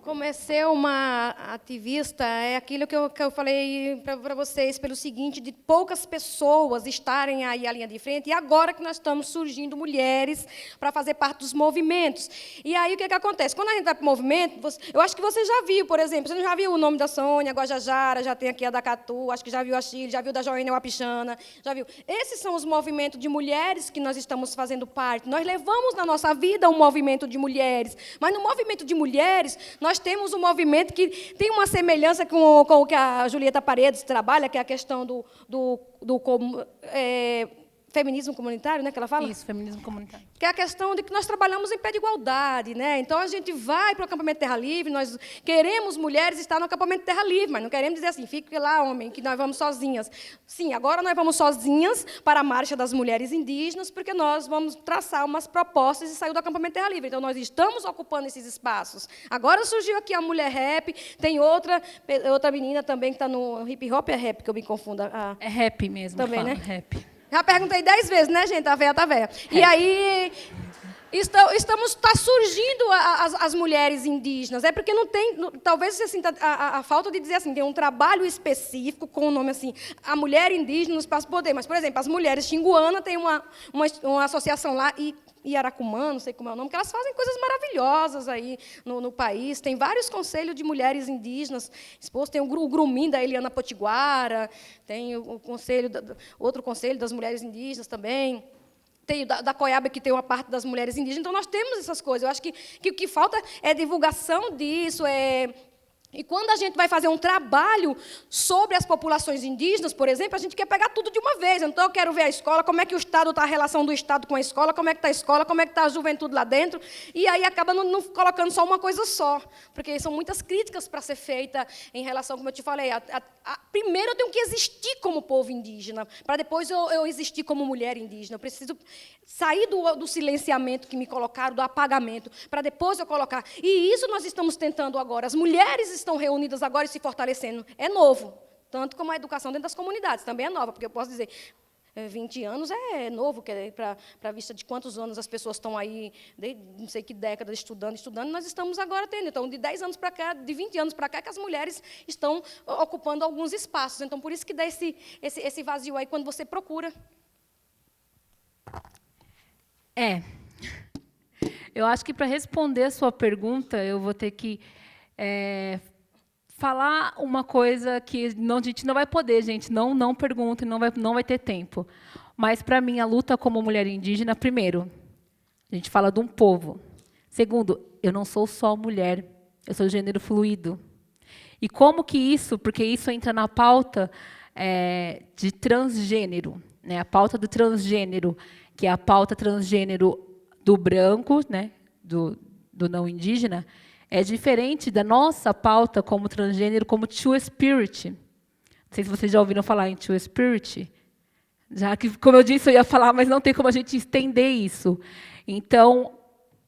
Como é ser uma ativista, é aquilo que eu falei para vocês, pelo seguinte, de poucas pessoas estarem aí à linha de frente, e agora que nós estamos surgindo mulheres para fazer parte dos movimentos. E aí, o que acontece? Quando a gente vai para o movimento, eu acho que você já viu, por exemplo, você já viu o nome da Sônia Guajajara, já tem aqui a da Catu, acho que já viu a Chile, já viu da Joênia Wapichana, já viu. Esses são os movimentos de mulheres que nós estamos fazendo parte. Nós levamos na nossa vida um movimento de mulheres, mas no movimento de mulheres, nós temos um movimento que tem uma semelhança com o que a Julieta Paredes trabalha, que é a questão do feminismo comunitário, né, que ela fala? Isso, feminismo comunitário. Que é a questão de que nós trabalhamos em pé de igualdade, né? Então a gente vai para o acampamento Terra Livre, nós queremos mulheres estar no acampamento Terra Livre, mas não queremos dizer assim, fique lá, homem, que nós vamos sozinhas. Sim, agora nós vamos sozinhas para a Marcha das Mulheres Indígenas, porque nós vamos traçar umas propostas e sair do acampamento Terra Livre. Então nós estamos ocupando esses espaços. Agora surgiu aqui a mulher rap, tem outra menina também que está no hip hop, é rap, que eu me confundo. É rap mesmo. Também, fala, né? Rap. Já perguntei 10 vezes, né, gente? A véia tá véia. E aí, está surgindo as mulheres indígenas. É porque não tem, talvez você sinta a falta de dizer assim, tem um trabalho específico com o nome assim, a mulher indígena no espaço poder. Mas, por exemplo, as mulheres xinguana têm uma associação lá, e Aracumã, não sei como é o nome, que elas fazem coisas maravilhosas aí no país. Tem vários conselhos de mulheres indígenas expostos. Tem o Grumim, da Eliana Potiguara, tem outro conselho das mulheres indígenas também. Tem da Coiaba, que tem uma parte das mulheres indígenas. Então, nós temos essas coisas. Eu acho que o que falta é divulgação disso, E quando a gente vai fazer um trabalho sobre as populações indígenas, por exemplo, a gente quer pegar tudo de uma vez. Então, eu quero ver a escola, como é que o Estado está, a relação do Estado com a escola, como é que está a escola, como é que está a juventude lá dentro. E aí acaba não colocando só uma coisa só. Porque são muitas críticas para ser feita em relação, como eu te falei, primeiro eu tenho que existir como povo indígena, para depois eu existir como mulher indígena. Eu preciso sair do silenciamento que me colocaram, do apagamento, para depois eu colocar. E isso nós estamos tentando agora. As mulheres estão reunidas agora e se fortalecendo. É novo, tanto como a educação dentro das comunidades, também é nova, porque eu posso dizer, 20 anos é novo, que é para a vista de quantos anos as pessoas estão aí, de não sei que década, estudando, nós estamos agora tendo. Então, de 10 anos para cá, de 20 anos para cá, que as mulheres estão ocupando alguns espaços. Então, por isso que dá esse vazio aí quando você procura. Eu acho que, para responder a sua pergunta, eu vou ter que falar uma coisa que a gente não vai poder, gente. Não perguntem, não vai ter tempo. Mas, para mim, a luta como mulher indígena, primeiro, a gente fala de um povo. Segundo, eu não sou só mulher, eu sou gênero fluido. E como que isso, porque isso entra na pauta de transgênero, né? A pauta do transgênero, que é a pauta transgênero do branco, né? do não indígena, é diferente da nossa pauta como transgênero, como Two Spirit. Não sei se vocês já ouviram falar em Two Spirit. Já que, como eu disse, eu ia falar, mas não tem como a gente estender isso. Então,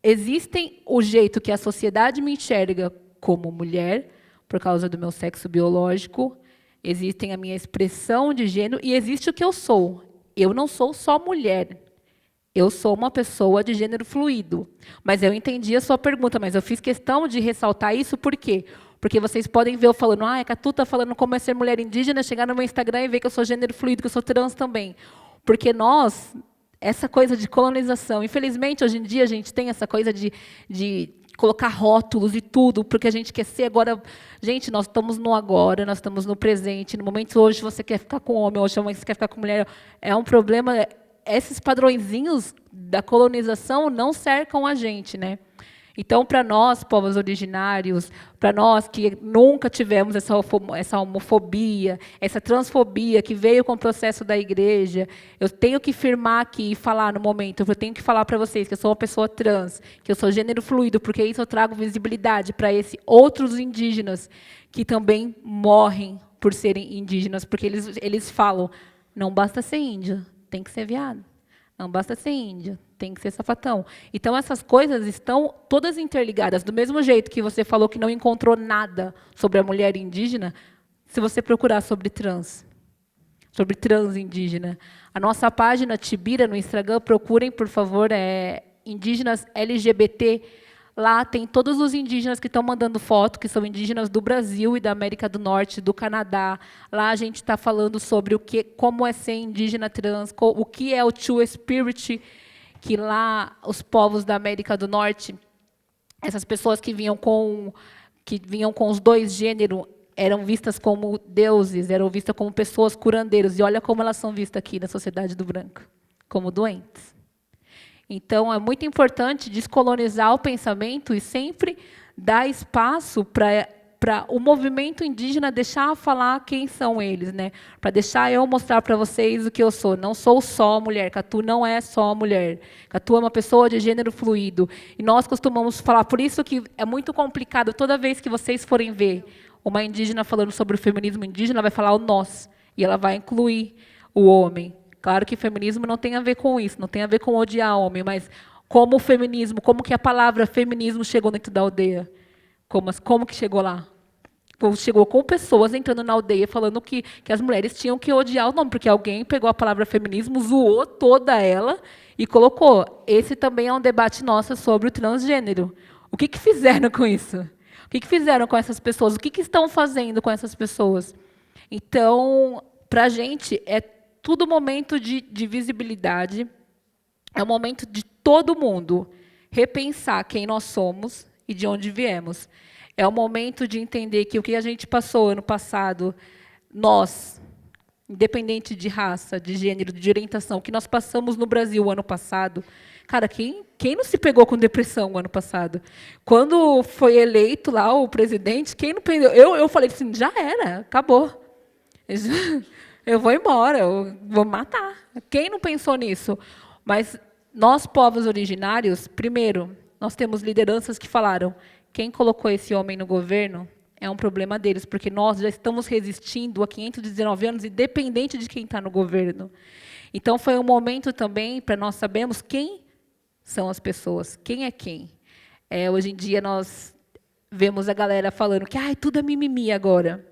existem o jeito que a sociedade me enxerga como mulher, por causa do meu sexo biológico, existem a minha expressão de gênero e existe o que eu sou. Eu não sou só mulher. Eu sou uma pessoa de gênero fluido. Mas eu entendi a sua pergunta, mas eu fiz questão de ressaltar isso, por quê? Porque vocês podem ver eu falando, a Catu está falando como é ser mulher indígena, chegar no meu Instagram e ver que eu sou gênero fluido, que eu sou trans também. Porque nós, essa coisa de colonização, infelizmente, hoje em dia, a gente tem essa coisa de colocar rótulos e tudo, porque a gente quer ser agora... Gente, nós estamos no agora, nós estamos no presente, no momento hoje você quer ficar com homem, hoje você quer ficar com mulher. É um problema... Esses padrõezinhos da colonização não cercam a gente, né? Então, para nós, povos originários, para nós que nunca tivemos essa homofobia, essa transfobia que veio com o processo da igreja, eu tenho que firmar aqui e falar no momento, eu tenho que falar para vocês que eu sou uma pessoa trans, que eu sou gênero fluido, porque isso eu trago visibilidade para esses outros indígenas que também morrem por serem indígenas, porque eles falam, não basta ser índio, tem que ser viado. Não basta ser índio, tem que ser sapatão. Então, essas coisas estão todas interligadas. Do mesmo jeito que você falou que não encontrou nada sobre a mulher indígena, se você procurar sobre trans indígena. A nossa página Tibira no Instagram, procurem, por favor, indígenas LGBT. Lá tem todos os indígenas que estão mandando foto, que são indígenas do Brasil e da América do Norte, do Canadá. Lá a gente está falando sobre como é ser indígena trans, o que é o Two Spirit, que lá os povos da América do Norte, essas pessoas que vinham com os dois gêneros, eram vistas como deuses, eram vistas como pessoas curandeiros. E olha como elas são vistas aqui na sociedade do branco, como doentes. Então, é muito importante descolonizar o pensamento e sempre dar espaço para o movimento indígena deixar falar quem são eles, né? Para deixar eu mostrar para vocês o que eu sou. Não sou só mulher, Catu não é só mulher. Catu é uma pessoa de gênero fluido. E nós costumamos falar, por isso que é muito complicado, toda vez que vocês forem ver uma indígena falando sobre o feminismo indígena, ela vai falar o nós, e ela vai incluir o homem. Claro que feminismo não tem a ver com isso, não tem a ver com odiar homem, mas como o feminismo, como que a palavra feminismo chegou dentro da aldeia? Como que chegou lá? Chegou com pessoas entrando na aldeia falando que as mulheres tinham que odiar o nome, porque alguém pegou a palavra feminismo, zoou toda ela e colocou. Esse também é um debate nosso sobre o transgênero. O que fizeram com isso? O que fizeram com essas pessoas? O que estão fazendo com essas pessoas? Então, para a gente, é tudo momento de visibilidade, é o momento de todo mundo repensar quem nós somos e de onde viemos. É o momento de entender que o que a gente passou ano passado, nós, independente de raça, de gênero, de orientação, o que nós passamos no Brasil ano passado, cara, quem não se pegou com depressão ano passado? Quando foi eleito lá o presidente, quem não pegou? Eu falei assim, já era, acabou. Eu vou embora, eu vou matar. Quem não pensou nisso? Mas nós, povos originários, primeiro, nós temos lideranças que falaram, quem colocou esse homem no governo é um problema deles, porque nós já estamos resistindo há 519 anos, independente de quem está no governo. Então, foi um momento também para nós sabermos quem são as pessoas, quem é quem. Hoje em dia, nós vemos a galera falando que tudo é mimimi agora.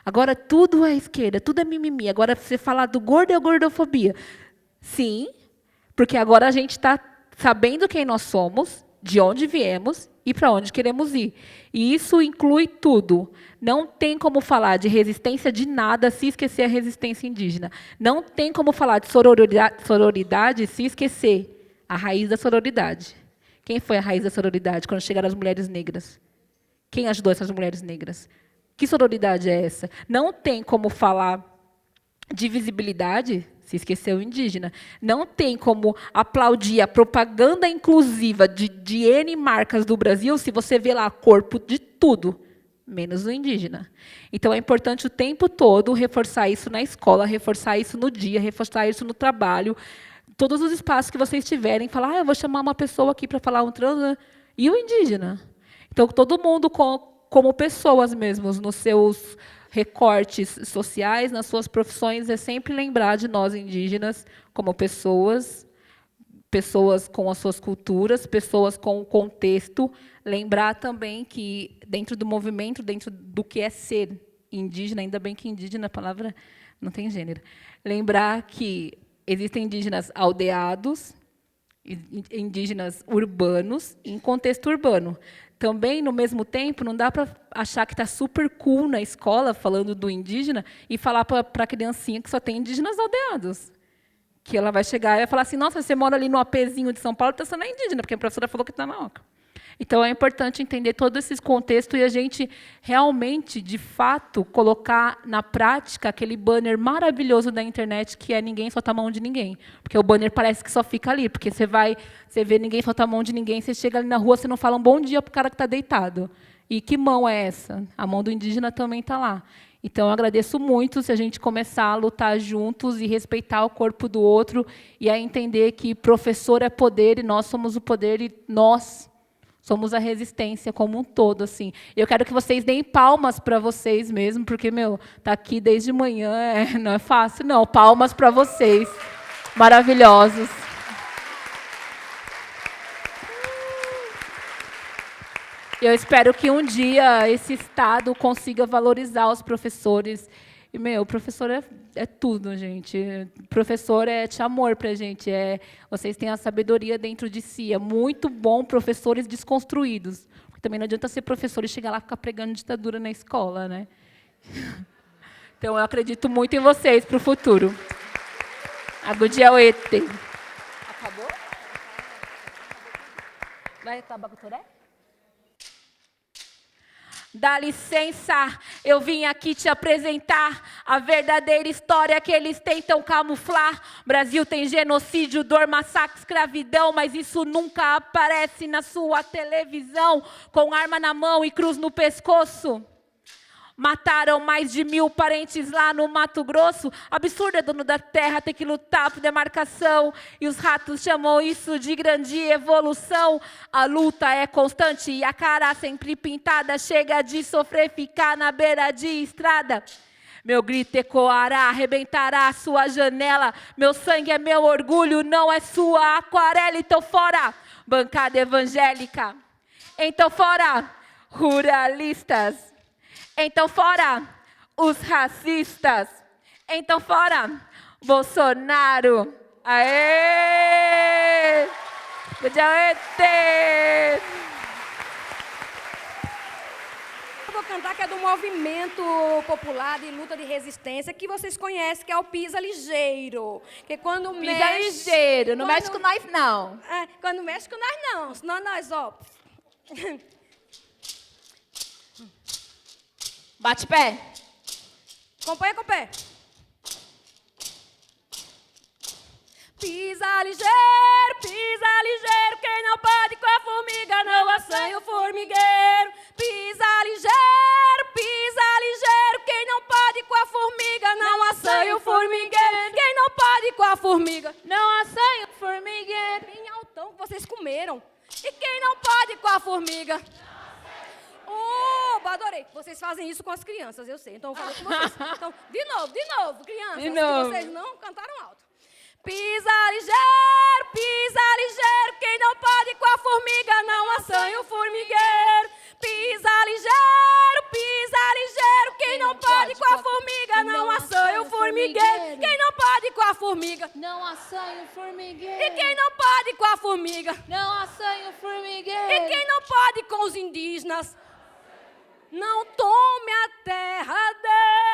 Agora, tudo é esquerda, tudo é mimimi. Agora, você falar do gordo é gordofobia. Sim, porque agora a gente está sabendo quem nós somos, de onde viemos e para onde queremos ir. E isso inclui tudo. Não tem como falar de resistência de nada se esquecer a resistência indígena. Não tem como falar de sororidade se esquecer a raiz da sororidade. Quem foi a raiz da sororidade quando chegaram as mulheres negras? Quem ajudou essas mulheres negras? Que sororidade é essa? Não tem como falar de visibilidade se esqueceu o indígena. Não tem como aplaudir a propaganda inclusiva de N marcas do Brasil se você vê lá corpo de tudo, menos o indígena. Então, é importante o tempo todo reforçar isso na escola, reforçar isso no dia, reforçar isso no trabalho. Todos os espaços que vocês tiverem, falar, eu vou chamar uma pessoa aqui para falar um trans, e o indígena. Então, todo mundo como pessoas mesmos, nos seus recortes sociais, nas suas profissões, é sempre lembrar de nós indígenas como pessoas com as suas culturas, pessoas com o contexto. Lembrar também que, dentro do movimento, dentro do que é ser indígena, ainda bem que indígena, a palavra não tem gênero, lembrar que existem indígenas aldeados, indígenas urbanos, em contexto urbano. Também, no mesmo tempo, não dá para achar que está super cool na escola, falando do indígena, e falar para a criancinha que só tem indígenas aldeados. Que ela vai chegar e vai falar assim, nossa, você mora ali no APzinho de São Paulo, então você não é indígena, porque a professora falou que está na oca. Então, é importante entender todos esses contextos e a gente realmente, de fato, colocar na prática aquele banner maravilhoso da internet que é ninguém solta a mão de ninguém. Porque o banner parece que só fica ali, porque você vê ninguém solta a mão de ninguém, você chega ali na rua, você não fala um bom dia para o cara que está deitado. E que mão é essa? A mão do indígena também está lá. Então, eu agradeço muito se a gente começar a lutar juntos e respeitar o corpo do outro e a entender que professor é poder e nós somos o poder e nós somos a resistência como um todo. Assim. Eu quero que vocês deem palmas para vocês mesmo, porque, tá aqui desde manhã, não é fácil, não. Palmas para vocês, maravilhosos. Eu espero que um dia esse Estado consiga valorizar os professores. E, o professor é tudo, gente. Professor é de amor para a gente. Vocês têm a sabedoria dentro de si. É muito bom professores desconstruídos. Porque também não adianta ser professor e chegar lá e ficar pregando ditadura na escola, né? Então, eu acredito muito em vocês para o futuro. Agudiauete. Acabou? Vai acabar com o Toré? Dá licença, eu vim aqui te apresentar a verdadeira história que eles tentam camuflar. Brasil tem genocídio, dor, massacre, escravidão, mas isso nunca aparece na sua televisão. Com arma na mão e cruz no pescoço. Mataram mais de 1000 parentes lá no Mato Grosso. Absurdo, é dono da terra, ter que lutar por demarcação. E os ratos chamam isso de grande evolução. A luta é constante e a cara sempre pintada. Chega de sofrer, ficar na beira de estrada. Meu grito ecoará, arrebentará a sua janela. Meu sangue é meu orgulho, não é sua aquarela. Então fora, bancada evangélica. Então fora, ruralistas. Então, fora os racistas. Então, fora Bolsonaro. Aê! Eu vou cantar que é do movimento popular de luta de resistência que vocês conhecem, que é o Pisa Ligeiro. Que quando Pisa mexe, ligeiro, não mexe com nós, não. Quando mexe com nós, não. Senão nós, ó... Bate pé. Acompanha com o pé. Pisa ligeiro, quem não pode com a formiga não assanha o formigueiro. Pisa ligeiro, quem não pode com a formiga não assanha o formigueiro. Quem não pode com a formiga não assanha o formigueiro. Bem altão que vocês comeram. E quem não pode com a formiga? Adorei. Vocês fazem isso com as crianças, eu sei. Então, eu falo com vocês. Então, de novo, crianças. De novo. Que vocês não cantaram alto. Pisa ligeiro, quem não pode com a formiga não assanha o formigueiro. Pisa ligeiro, quem não pode com a formiga não assanha o formigueiro. Quem não pode com a formiga não assanha o formigueiro. E quem não pode com a formiga não assanha o formigueiro. E quem não pode com os indígenas não tome a terra deles.